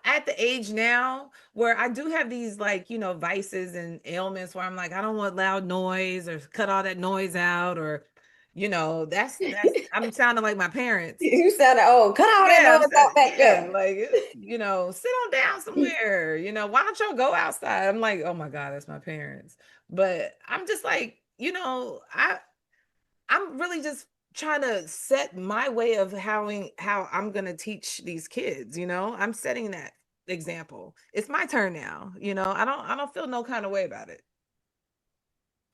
at the age now where I do have these like vices and ailments where I'm like I don't want loud noise or cut all that noise out or that's I'm sounding like my parents. You sounded old. Cut all that Yeah, noise out back yeah, there. like sit on down somewhere. Why don't y'all go outside? I'm like, oh my God, that's my parents. But I'm just like, I'm really just trying to set my way of how I'm gonna teach these kids. I'm setting that example. It's my turn now. I don't feel no kind of way about it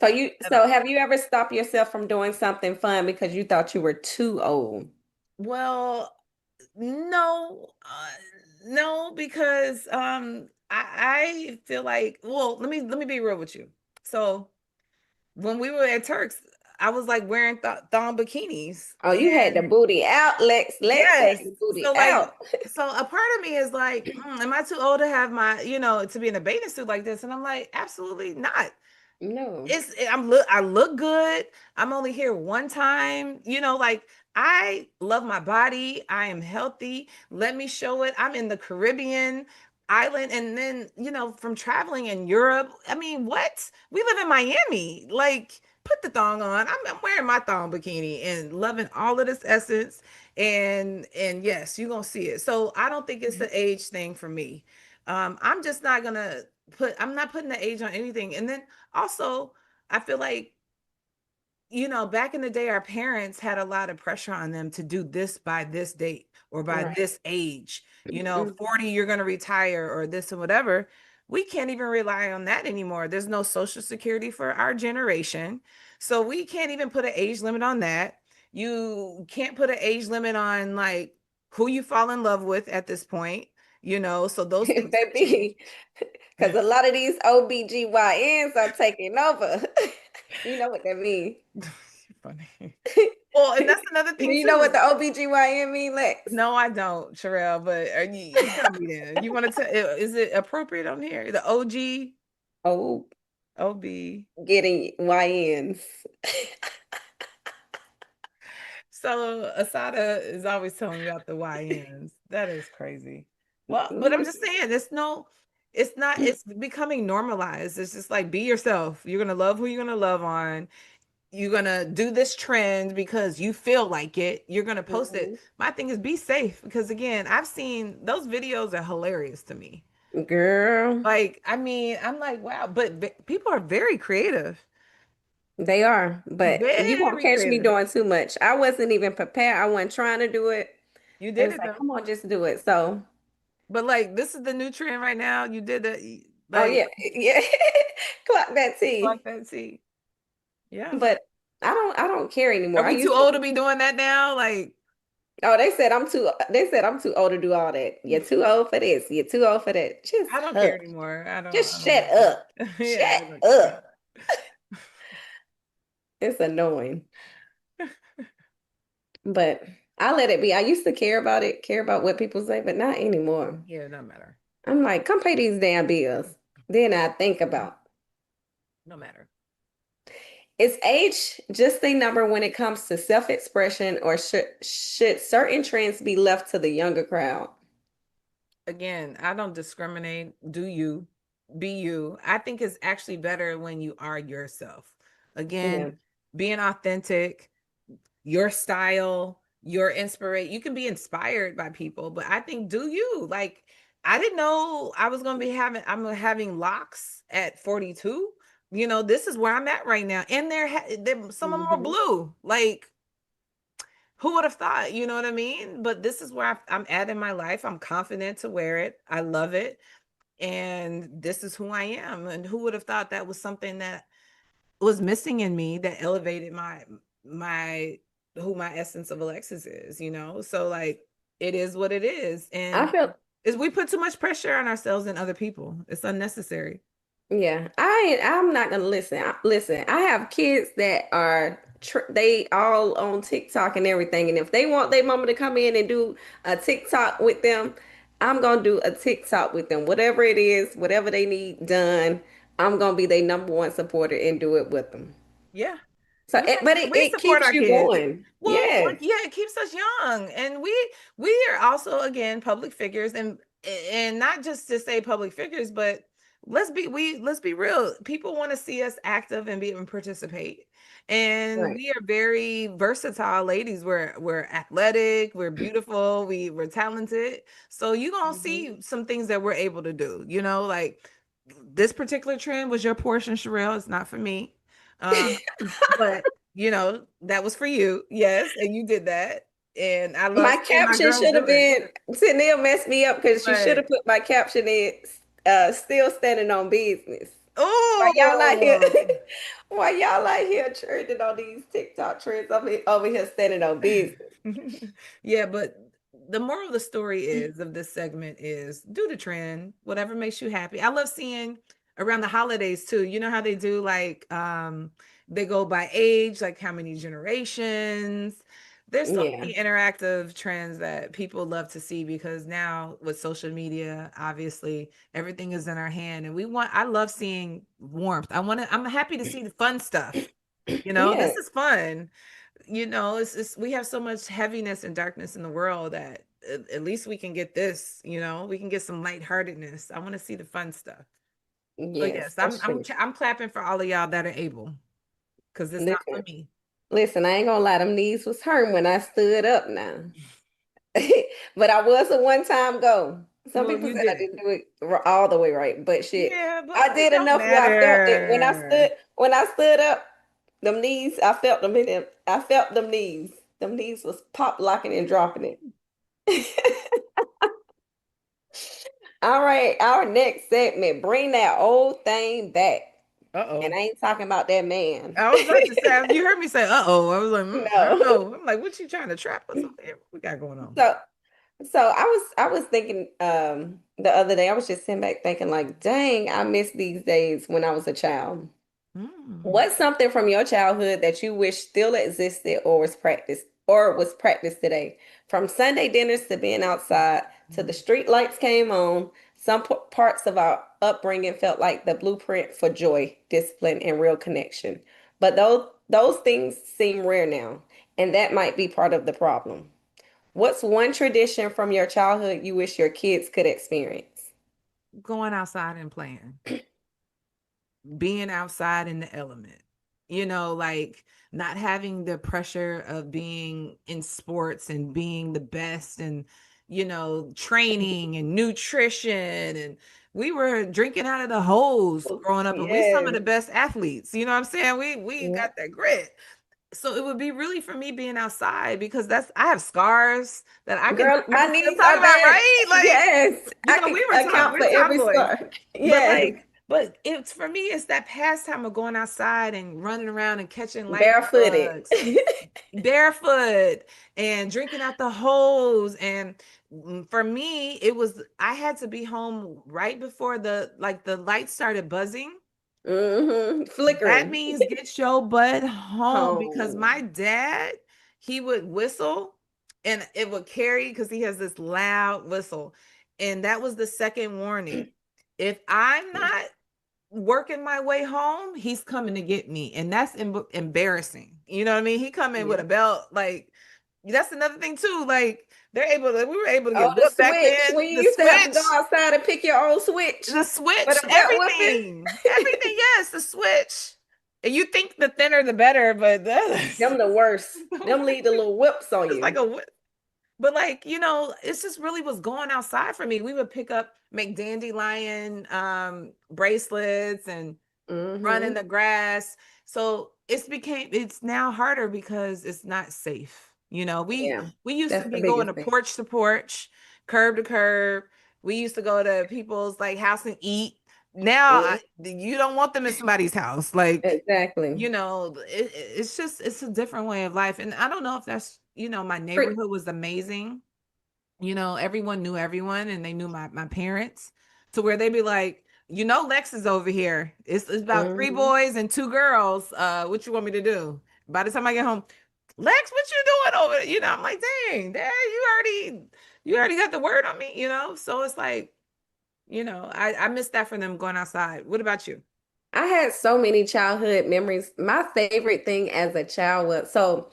at So all. have you ever stopped yourself from doing something fun because you thought you were too old? Well, no, no, because I feel like let me be real with you. So when we were at Turks, I was like wearing thong bikinis. Oh, you had the booty out, Lex. Lex had Yes. the booty So like, out. so a part of me is like, am I too old to have to be in a bathing suit like this? And I'm like, absolutely not. No. I look good. I'm only here one time. Like I love my body. I am healthy. Let me show it. I'm in the Caribbean island and then, from traveling in Europe. I mean, what? We live in Miami. Like put the thong on. I'm wearing my thong bikini and loving all of this essence and yes, you're going to see it. So I don't think it's the age thing for me. I'm just not going to I'm not putting the age on anything. And then also, I feel like, back in the day, our parents had a lot of pressure on them to do this by this date or by Right. this age. Mhm. 40, you're going to retire or this and whatever. We can't even rely on that anymore. There's no social security for our generation. So we can't even put an age limit on that. You can't put an age limit on like who you fall in love with at this point, so those things have changed. Baby, because a lot of these OBGYNs are taking over. You know what that means. Funny. Well, and that's another Do thing you know what too. the OBGYN mean, Lex? No, I don't, Sharelle, but you tell me then. You want to tell, is it appropriate on here? The OG, Oh, OB. getting YNs. So Asada is always telling me about the YNs. That is crazy. Well, but I'm just saying, it's not, it's becoming normalized. It's just like, be yourself. You're going to love who you're going to love on. You're going to do this trend because you feel like it. You're going to post it. My thing is be safe because again, I've seen those videos are hilarious to me. Girl, Like, I mean, I'm like, wow, but people are very creative. they are, but you won't Very catch me creative. doing too much. I wasn't even prepared. I wasn't trying to do it. You They did was it like, though. come on, just do it. So, But like this is the new trend right now. You did that oh like yeah, yeah, clock that like T. that. See, yeah. But I don't care Are anymore. I we too used to. old to be doing that now? Like, Oh, they said I'm too old to do all that. You're too old for this. You're too old for that. Just I don't hush. care anymore. I don't Just give shut a fuck. up. Yeah, Shut I don't care. up. It's annoying. But I let it be. I used to care about what people say, but not anymore. Yeah, it doesn't matter. I'm like, come pay these damn bills. Then I think about. No matter. Is age just a number when it comes to self-expression, or should certain trends be left to the younger crowd? Again, I don't discriminate. Do you? Be you. I think it's actually better when you are yourself. Again, Yeah. being authentic, your style, your inspiration. You can be inspired by people, but I think do you. Like, I didn't know I was gonna be I'm having locks at 42. You know, this is where I'm at right now. And some of them are blue. Like, who would have thought? You know what I mean? But this is where I'm at in my life. I'm confident to wear it. I love it. And this is who I am. And who would have thought that was something that was missing in me that elevated my who my essence of Alexis is, you know? So like it is what it is. I And feel is we put too much pressure on ourselves and other people. It's unnecessary. Yeah, I'm not gonna listen. Listen, I have kids that are they all on TikTok and everything, and if they want their mama to come in and do a TikTok with them, I'm gonna do a TikTok with them. Whatever it is, whatever they need done, I'm gonna be their number one supporter and do it with them. Yeah. So, but We it support keeps our you kids. going. Well, Yes, yeah, it keeps us young. And we are also again public figures and not just to say public figures, but let's be real. People want to see us active and be and participate. And right. we are very versatile ladies. We're athletic, we're beautiful, we're talented. So you're gonna see some things that we're able to do, you know, like this particular trend was your portion, Sharelle. It's not for me. Um, but you know, that was for you. Yes, and you did that. And I love My seeing my caption girls should have do it. been, Tennille messed me up because she should But have put my caption in, still standing on business. Why y'all out here? oh, Why y'all out here trending on these TikTok trends over here standing on business? yeah, but the moral of the story is of this segment is do the trend, whatever makes you happy. I love seeing around the holidays too. You know how they do like they go by age, like how many generations. There's so Yeah, many interactive trends that people love to see because now with social media, obviously everything is in our hand and I love seeing warmth. I'm happy to see the fun stuff. You know, yeah, this is fun. You know, it's we have so much heaviness and darkness in the world that at least we can get this, you know, we can get some lightheartedness. I want to see the fun stuff. So yes, yes, that's true. I'm clapping for all of y'all that are able because it's not for Listen, me. listen, I ain't gonna lie, them knees was hurting when I stood up now. But I was a one-time go. Some Well, people you said I did it. didn't do it all the way right, but shit, Yeah, but I it did don't enough where I felt it matter. when I stood up. Them knees, I felt them in them. I felt them knees. Them knees was pop locking and dropping it. All right, our next segment, bring that old thing back. And Uh-oh. I ain't talking about that man. I was about to say, you heard me say, uh-oh. I was like, I don't No. know. I'm like, what you trying to trap us? What we got going on? So I was thinking the other day, I was just sitting back thinking like, dang, I miss these days when I was a child. Mm. What's something from your childhood that you wish still existed or was practiced today? From Sunday dinners to being outside to the street lights came on, some parts of our upbringing felt like the blueprint for joy, discipline, and real connection. But those things seem rare now, and that might be part of the problem. What's one tradition from your childhood you wish your kids could experience? Going outside and playing, being outside in the element, you know, like not having the pressure of being in sports and being the best and, you know, training and nutrition. And we were drinking out of the hose growing up and we some of Yes. the best athletes, you know what I'm saying? We Yeah. got that grit. So it would be really for me being outside because I have scars that Girl, I my can still knees talk are about, bad. right? Like, Yes. you I know, can account for we're every tomboys. scar. But Yes. like, but it's for me, it's that pastime of going outside and running around and catching light Barefooted. bugs, barefoot and drinking out the hose. And for me, it was I had to be home right before the lights started buzzing Flickering. That means get your butt home because my dad, he would whistle and it would carry because he has this loud whistle. And that was the second warning. If I'm not working my way home, he's coming to get me. And that's embarrassing. You know what I mean? He come in with a belt. Like, that's another thing too. Like, we were able to get the whipped back switch. then. When you used to have to go outside and pick your own switch. The switch, everything. Everything, yes, the switch. And you think the thinner the better, but them the worst. Them leave the little whips on you. Like a whip. But like, you know, it's just really was going outside for me. We would pick up, make dandelion bracelets and run in the grass. So it's now harder because it's not safe. You know, we used to be going to porch to porch, curb to curb. We used to go to people's like house and eat. Now you don't want them in somebody's house. Like, exactly. You know, it's a different way of life. And I don't know if that's, you know, my neighborhood was amazing. You know, everyone knew everyone and they knew my parents to where they'd be like, you know, Lex is over here. It's about 3 boys and 2 girls. What you want me to do? By the time I get home, Lex, what you doing over there? You know, I'm like, dang, Dad, you already got the word on me, you know? So it's like, you know, I miss that from them going outside. What about you? I had so many childhood memories. My favorite thing as a child was, so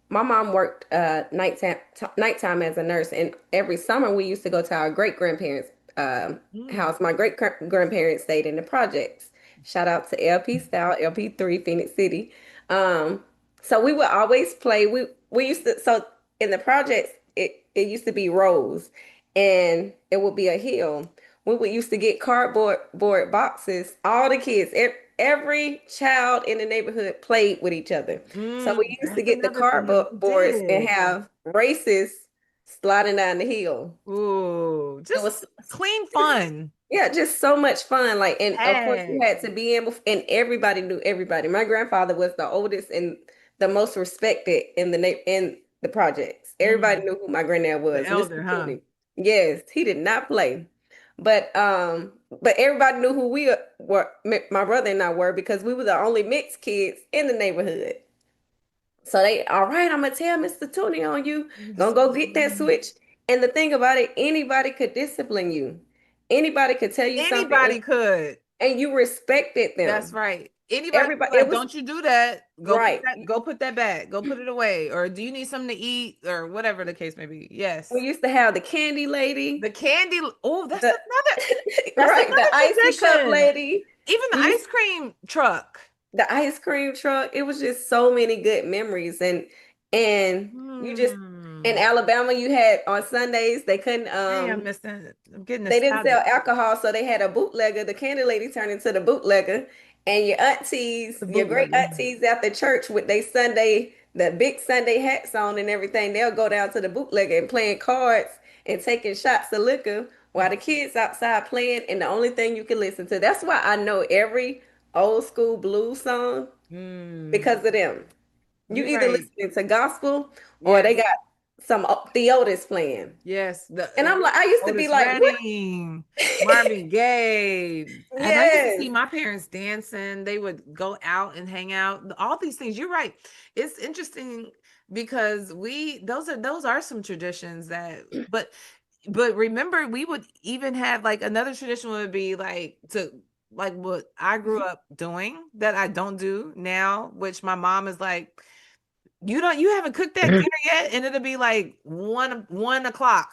my mom worked nighttime as a nurse, and every summer we used to go to our great grandparents' house. My great grandparents stayed in the projects. Shout out to LP Style, LP3, Phoenix City. So we would always play. We used to, so in the projects it used to be rows, and it would be a hill. We would used to get cardboard boxes. All the kids, every child in the neighborhood played with each other. So we used to get the cardboard boards and have races sliding down the hill. Ooh, just it was clean fun. Yeah, just so much fun. Like, and of course you had to be in, and everybody knew everybody. My grandfather was the oldest and the most respected in the projects. Everybody knew who my granddad was. The elder, huh? Yes, he did not play. But everybody knew who we were, my brother and I were, because we were the only mixed kids in the neighborhood. So all right, I'm gonna tell Mr. Tony on you. Gonna go get that switch. And the thing about it, anybody could discipline you. Anybody could tell you something. Anybody could. And you respected them. That's right. Everybody like, don't you do that. Go put that back. Go put it away. Or do you need something to eat? Or whatever the case may be. Yes. We used to have the candy lady. The candy. Oh, that's another. That's right. The ice cup lady. Even the ice cream truck. The ice cream truck. It was just so many good memories. And you just, in Alabama, you had on Sundays, they couldn't I'm missing. I'm getting they didn't sell alcohol, so they had a bootlegger. The candy lady turned into the bootlegger, and your aunties, your great aunties after church with their Sunday, the big Sunday hats on and everything, they'll go down to the bootlegger and playing cards and taking shots of liquor while the kids outside playing, and the only thing you can listen to. That's why I know every old school blues song because of them. You either listening to gospel or they got some Theotis playing. Yes. And I'm like, I used to be like, what? Marvin Gaye. And I used to see my parents dancing. They would go out and hang out. All these things. You're right. It's interesting because those are some traditions that, but remember, we would even have like another tradition would be like what I grew up doing that I don't do now, which my mom is like, you haven't cooked that dinner yet, and it'll be like 1 o'clock.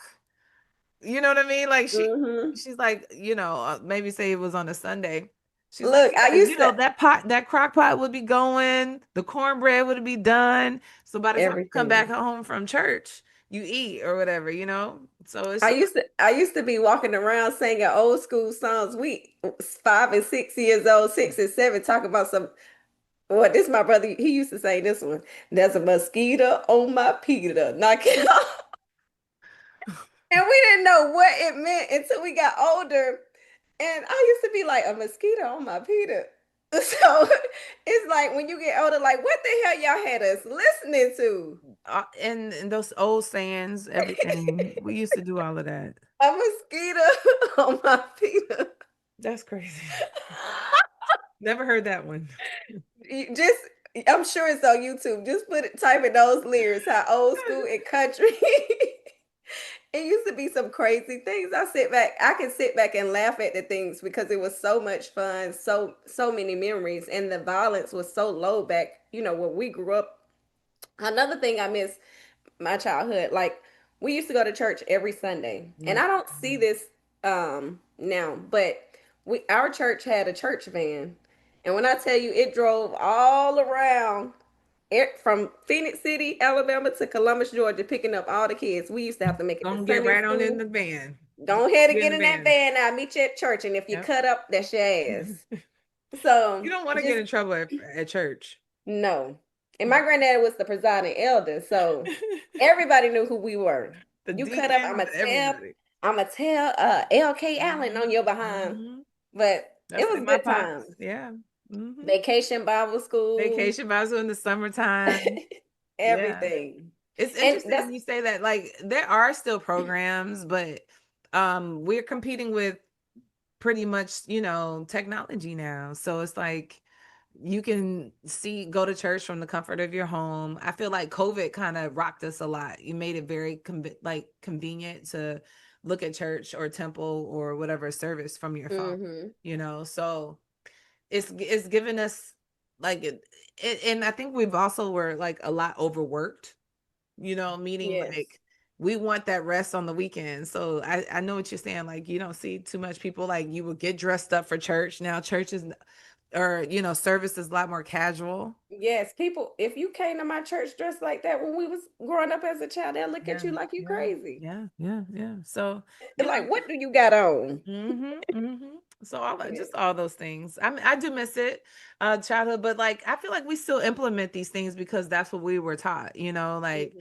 You know what I mean? Like she's like, you know, maybe say it was on a Sunday. She's like, I used to, that crock pot would be going, the cornbread would be done. So by the time you come back home from church, you eat or whatever, you know. So it's I used to be walking around singing old school songs. We 5 and 6 years old, 6 and 7, talking about some. Well, this is my brother. He used to say this one. There's a mosquito on my Peter. Knocking off. And we didn't know what it meant until we got older. And I used to be like, a mosquito on my Peter. So it's like when you get older, like, what the hell y'all had us listening to? And those old sayings, everything. We used to do all of that. A mosquito on my Peter. That's crazy. Never heard that one. Just, I'm sure it's on YouTube. Just type in those lyrics, how old school and country. It used to be some crazy things. I can sit back and laugh at the things because it was so much fun, so many memories, and the violence was so low back, when we grew up. Another thing I miss my childhood, like we used to go to church every Sunday. And I don't see this now, but our church had a church van. And when I tell you it drove all around from Phoenix City, Alabama to Columbus, Georgia, picking up all the kids. We used to have to make it to Don't get Sunday right on in school. the van. Don't have to get in that van. I'll meet you at church. And if you cut up, that's your ass. So you don't want to get in trouble at church. No. And my granddad was the presiding elder, so everybody knew who we were. You cut up, I'm gonna tell LK Allen on your behind. But it was good times. Yeah. Vacation Bible school. Vacation Bible school in the summertime. Everything. Yeah. It's interesting you say that. Like there are still programs, but we're competing with pretty much, technology now. So it's like you can go to church from the comfort of your home. I feel like COVID kind of rocked us a lot. You made it very convenient to look at church or temple or whatever service from your phone, so it's given us and I think we've also were like a lot overworked, meaning like we want that rest on the weekend. So I know what you're saying. Like you don't see too much people, like you would get dressed up for church. Now church is, or service is a lot more casual. Yes, people, if you came to my church dressed like that when we was growing up as a child, they'll look at you like you crazy. Yeah. So like, what do you got on? So all those things. I mean, I do miss it, childhood, but like I feel like we still implement these things because that's what we were taught. Like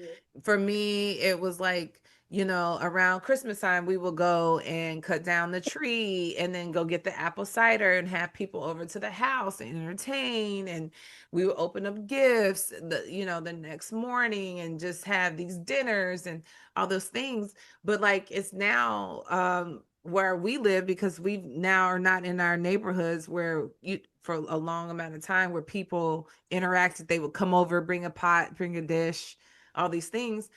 for me, it was like, around Christmas time, we will go and cut down the tree and then go get the apple cider and have people over to the house and entertain. And we would open up gifts, the next morning and just have these dinners and all those things. But like, it's now, where we live, because we now are not in our neighborhoods where for a long amount of time where people interacted, they would come over, bring a pot, bring a dish, all these things.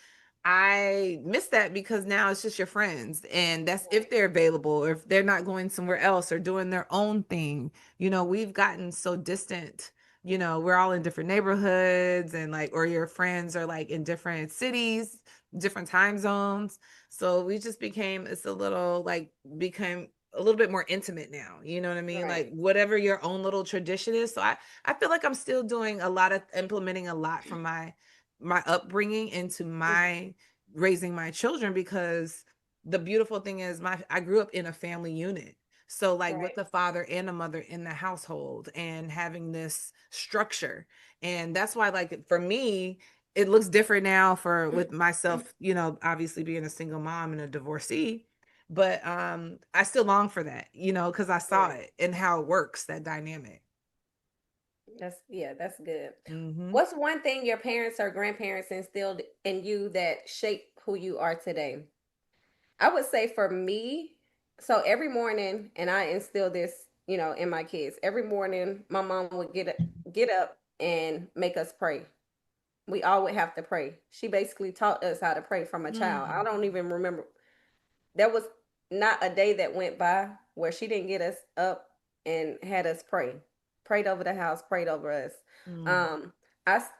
I miss that because now it's just your friends, and that's if they're available or if they're not going somewhere else or doing their own thing. We've gotten so distant. We're all in different neighborhoods and or your friends are like in different cities, different time zones. So we just became a little bit more intimate now. You know what I mean? Right. Like whatever your own little tradition is. So I feel like I'm still doing implementing a lot from my upbringing into my raising my children, because the beautiful thing is I grew up in a family unit. So with the father and the mother in the household and having this structure. And that's why for me, it looks different now with myself, obviously being a single mom and a divorcee, but I still long for that, because I saw it and how it works, that dynamic. That's good. What's one thing your parents or grandparents instilled in you that shaped who you are today? I would say for me, so every morning, and I instill this, in my kids. Every morning, my mom would get up and make us pray. We all would have to pray. She basically taught us how to pray from a child. I don't even remember. There was not a day that went by where she didn't get us up and had us pray. Prayed over the house, prayed over us.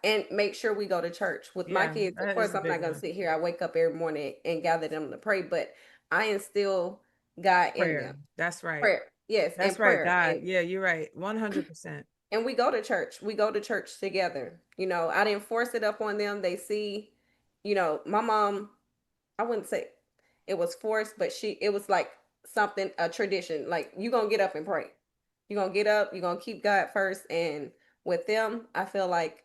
And make sure we go to church with my kids. Of course, I'm not going to sit here. I wake up every morning and gather them to pray, but I instill God in them. That's right. Prayer. Yes. That's and prayer. Right. God. Yeah, you're right. 100%. And we go to church. We go to church together. I didn't force it up on them. They see, my mom, I wouldn't say it was forced, but it was like something, a tradition. Like, you're going to get up and pray. You're going to get up. You're going to keep God first. And with them, I feel like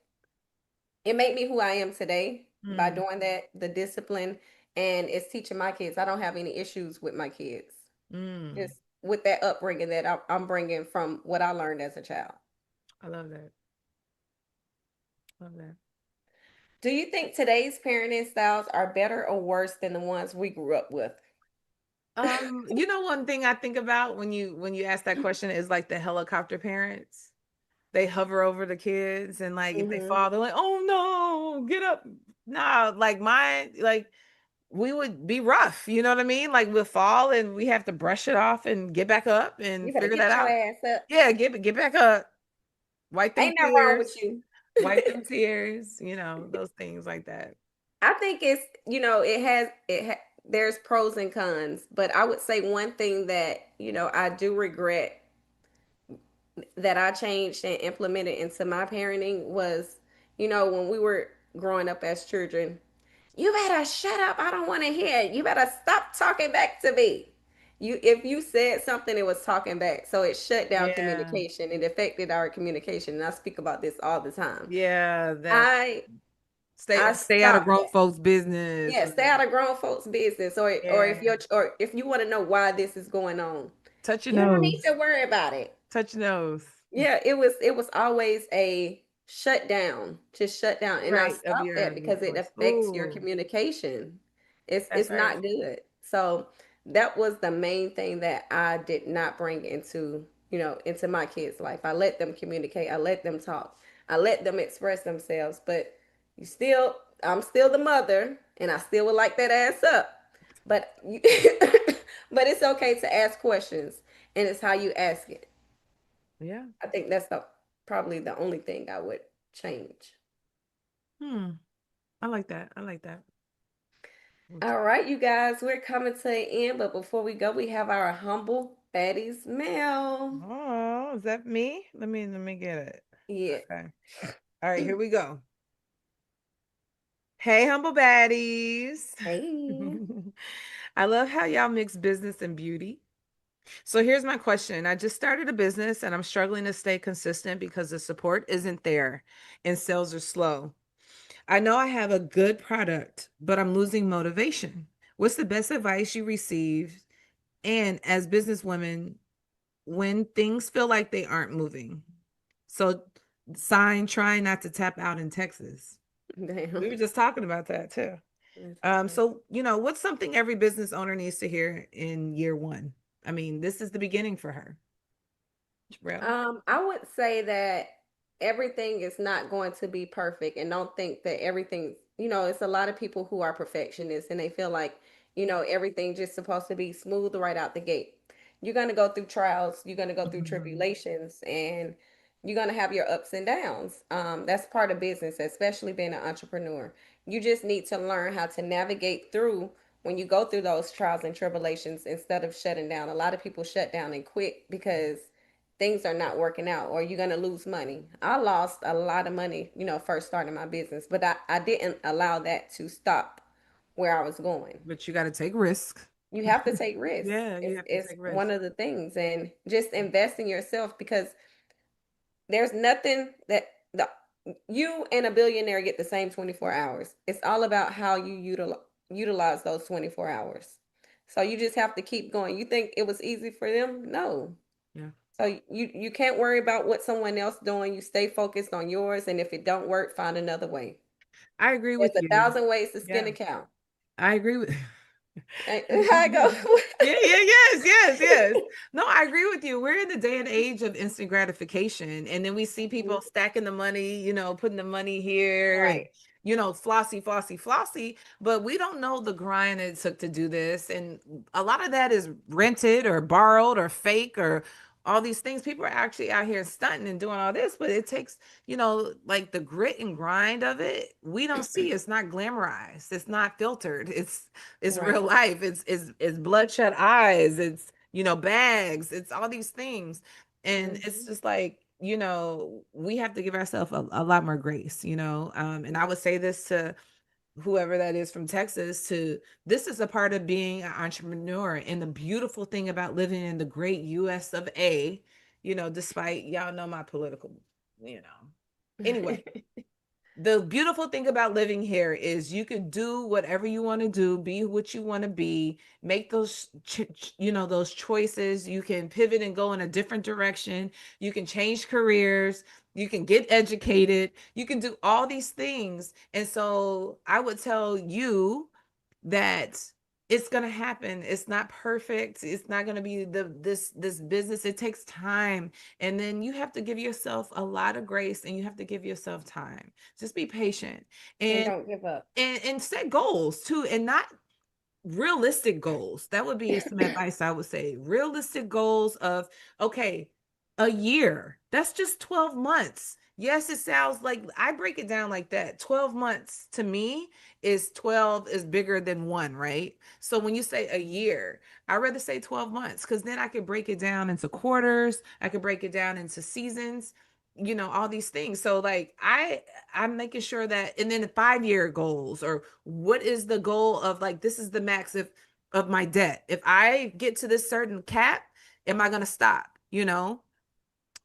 it made me who I am today by doing that, the discipline, and it's teaching my kids. I don't have any issues with my kids. Just with that upbringing that I'm bringing from what I learned as a child. I love that. Love that. Do you think today's parenting styles are better or worse than the ones we grew up with? One thing I think about when you ask that question is like the helicopter parents. they hover over the kids, and like if they fall, they're like, oh no, get up. Nah, like mine, like we would be rough, you know what I mean? Like we'll fall and we have to brush it off and get back up and figure that out. Ass up. Yeah, get back up. Wipe them Ain't nothing wrong tears. with you. Wipe them tears, you know, those things like that. I think it's, there's pros and cons, but I would say one thing that, I do regret that I changed and implemented into my parenting was, when we were growing up as children, you better shut up. I don't want to hear it. You better stop talking back to me. If you said something, it was talking back. So it shut down communication. It affected our communication. And I speak about this all the time. Yeah, that I stay out of grown folks' business. Yeah, stay out of grown folks' business. Or if you want to know why this is going on, touch your nose. You don't need to worry about it. Touch your nose. Yeah, it was always a shut down, just shut down. And I stopped that because it affects your communication. It's not good. So that was the main thing that I did not bring into my kids' life. I let them communicate. I let them talk. I let them express themselves. But I'm still the mother, and I still would like that ass up. But but it's okay to ask questions, and it's how you ask it. Yeah. I think that's probably the only thing I would change. I like that. All right, you guys, we're coming to the end, but before we go, we have our humble baddies mail. Oh, is that me? Let me get it. Yeah. Okay. All right, here we go. Hey, humble baddies. Hey. I love how y'all mix business and beauty. So here's my question. I just started a business and I'm struggling to stay consistent because the support isn't there and sales are slow. I know I have a good product, but I'm losing motivation. What's the best advice you received? And as businesswomen, when things feel like they aren't moving. So trying not to tap out in Texas. Damn. We were just talking about that too. So, what's something every business owner needs to hear in year one? I mean, this is the beginning for her. I would say that everything is not going to be perfect, and don't think that everything, it's a lot of people who are perfectionists and they feel like, everything just supposed to be smooth right out the gate. You're going to go through trials, you're going to go through tribulations, and you're going to have your ups and downs. That's part of business, especially being an entrepreneur. You just need to learn how to navigate through when you go through those trials and tribulations instead of shutting down. A lot of people shut down and quit because things are not working out, or you're going to lose money. I lost a lot of money, first starting my business, but I didn't allow that to stop where I was going. But you got to take risks. You have to take risks. Yeah, it's one of the things, and just invest in yourself, because there's nothing that you and a billionaire get the same 24 hours. It's all about how you utilize those 24 hours. So you just have to keep going. You think it was easy for them? No. Yeah. So you can't worry about what someone else doing. You stay focused on yours, and if it don't work, find another way. I agree with you. There's 1,000 ways to skin a cow. I agree with I go. yes. No, I agree with you. We're in the day and age of instant gratification, and then we see people stacking the money, putting the money here, right. And, flossy, but we don't know the grind it took to do this, and a lot of that is rented or borrowed or fake or all these things. People are actually out here stunting and doing all this, but it takes, like the grit and grind of it. We don't see. It's not glamorized. It's not filtered. It's right. Real life. It's bloodshot eyes. It's, bags. It's all these things. And it's just like, we have to give ourselves a lot more grace, and I would say this to whoever that is from Texas, this is a part of being an entrepreneur. And the beautiful thing about living in the great US of A, despite y'all know my political, anyway, the beautiful thing about living here is you can do whatever you want to do, be what you want to be, make those, those choices. You can pivot and go in a different direction. You can change careers. You can get educated. You can do all these things. And so I would tell you that it's gonna happen. It's not perfect. It's not gonna be this business. It takes time, and then you have to give yourself a lot of grace, and you have to give yourself time. Just be patient and don't give up, and set goals too, and not realistic goals. That would be some advice I would say. Realistic goals of, okay, a year. That's just 12 months. Yes, it sounds like, I break it down like that. 12 months to me is 12 is bigger than one, right? So when you say a year, I'd rather say 12 months because then I could break it down into quarters. I could break it down into seasons, all these things. So like I'm making sure that, and then the 5-year goals, or what is the goal of, like, this is the max of my debt. If I get to this certain cap, am I going to stop?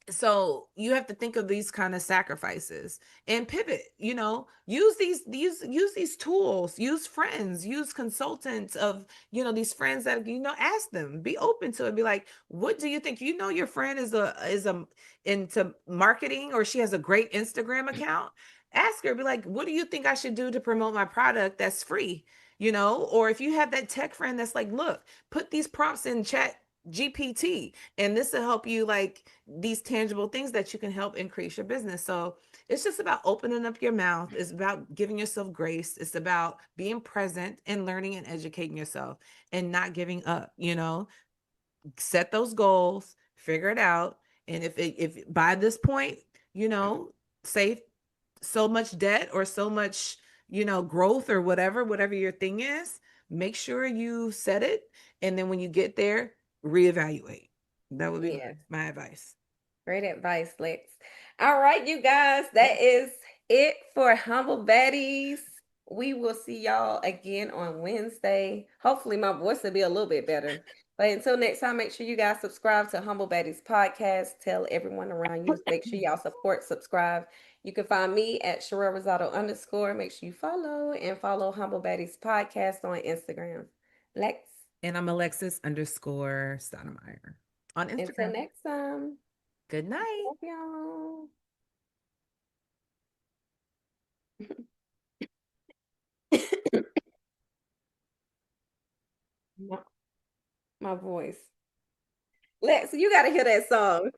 So you have to think of these kind of sacrifices and pivot. Use these tools, use friends, use consultants of, these friends that, ask them, be open to it, be like, what do you think? Your friend is a into marketing, or she has a great Instagram account. Ask her, be like, what do you think I should do to promote my product that's free? Or if you have that tech friend that's like, look, put these prompts in chat GPT, and this will help you, like, these tangible things that you can help increase your business. So it's just about opening up your mouth. It's about giving yourself grace. It's about being present and learning and educating yourself and not giving up. Set those goals, figure it out. And if by this point, say so much debt or so much, growth, or whatever your thing is, make sure you set it. And then when you get there, reevaluate. That would be my advice. Great advice, Lex. All right, you guys, that is it for Humble Baddies. We will see y'all again on Wednesday. Hopefully my voice will be a little bit better. But until next time, make sure you guys subscribe to Humble Baddies podcast. Tell everyone around you. Make sure y'all subscribe. You can find me at Sharelle Rosado _. Make sure you follow Humble Baddies podcast on Instagram. Lex. And I'm Alexis _Stoudemire on Instagram. Until next time. Good night. Love y'all. My voice. Lex, you got to hear that song.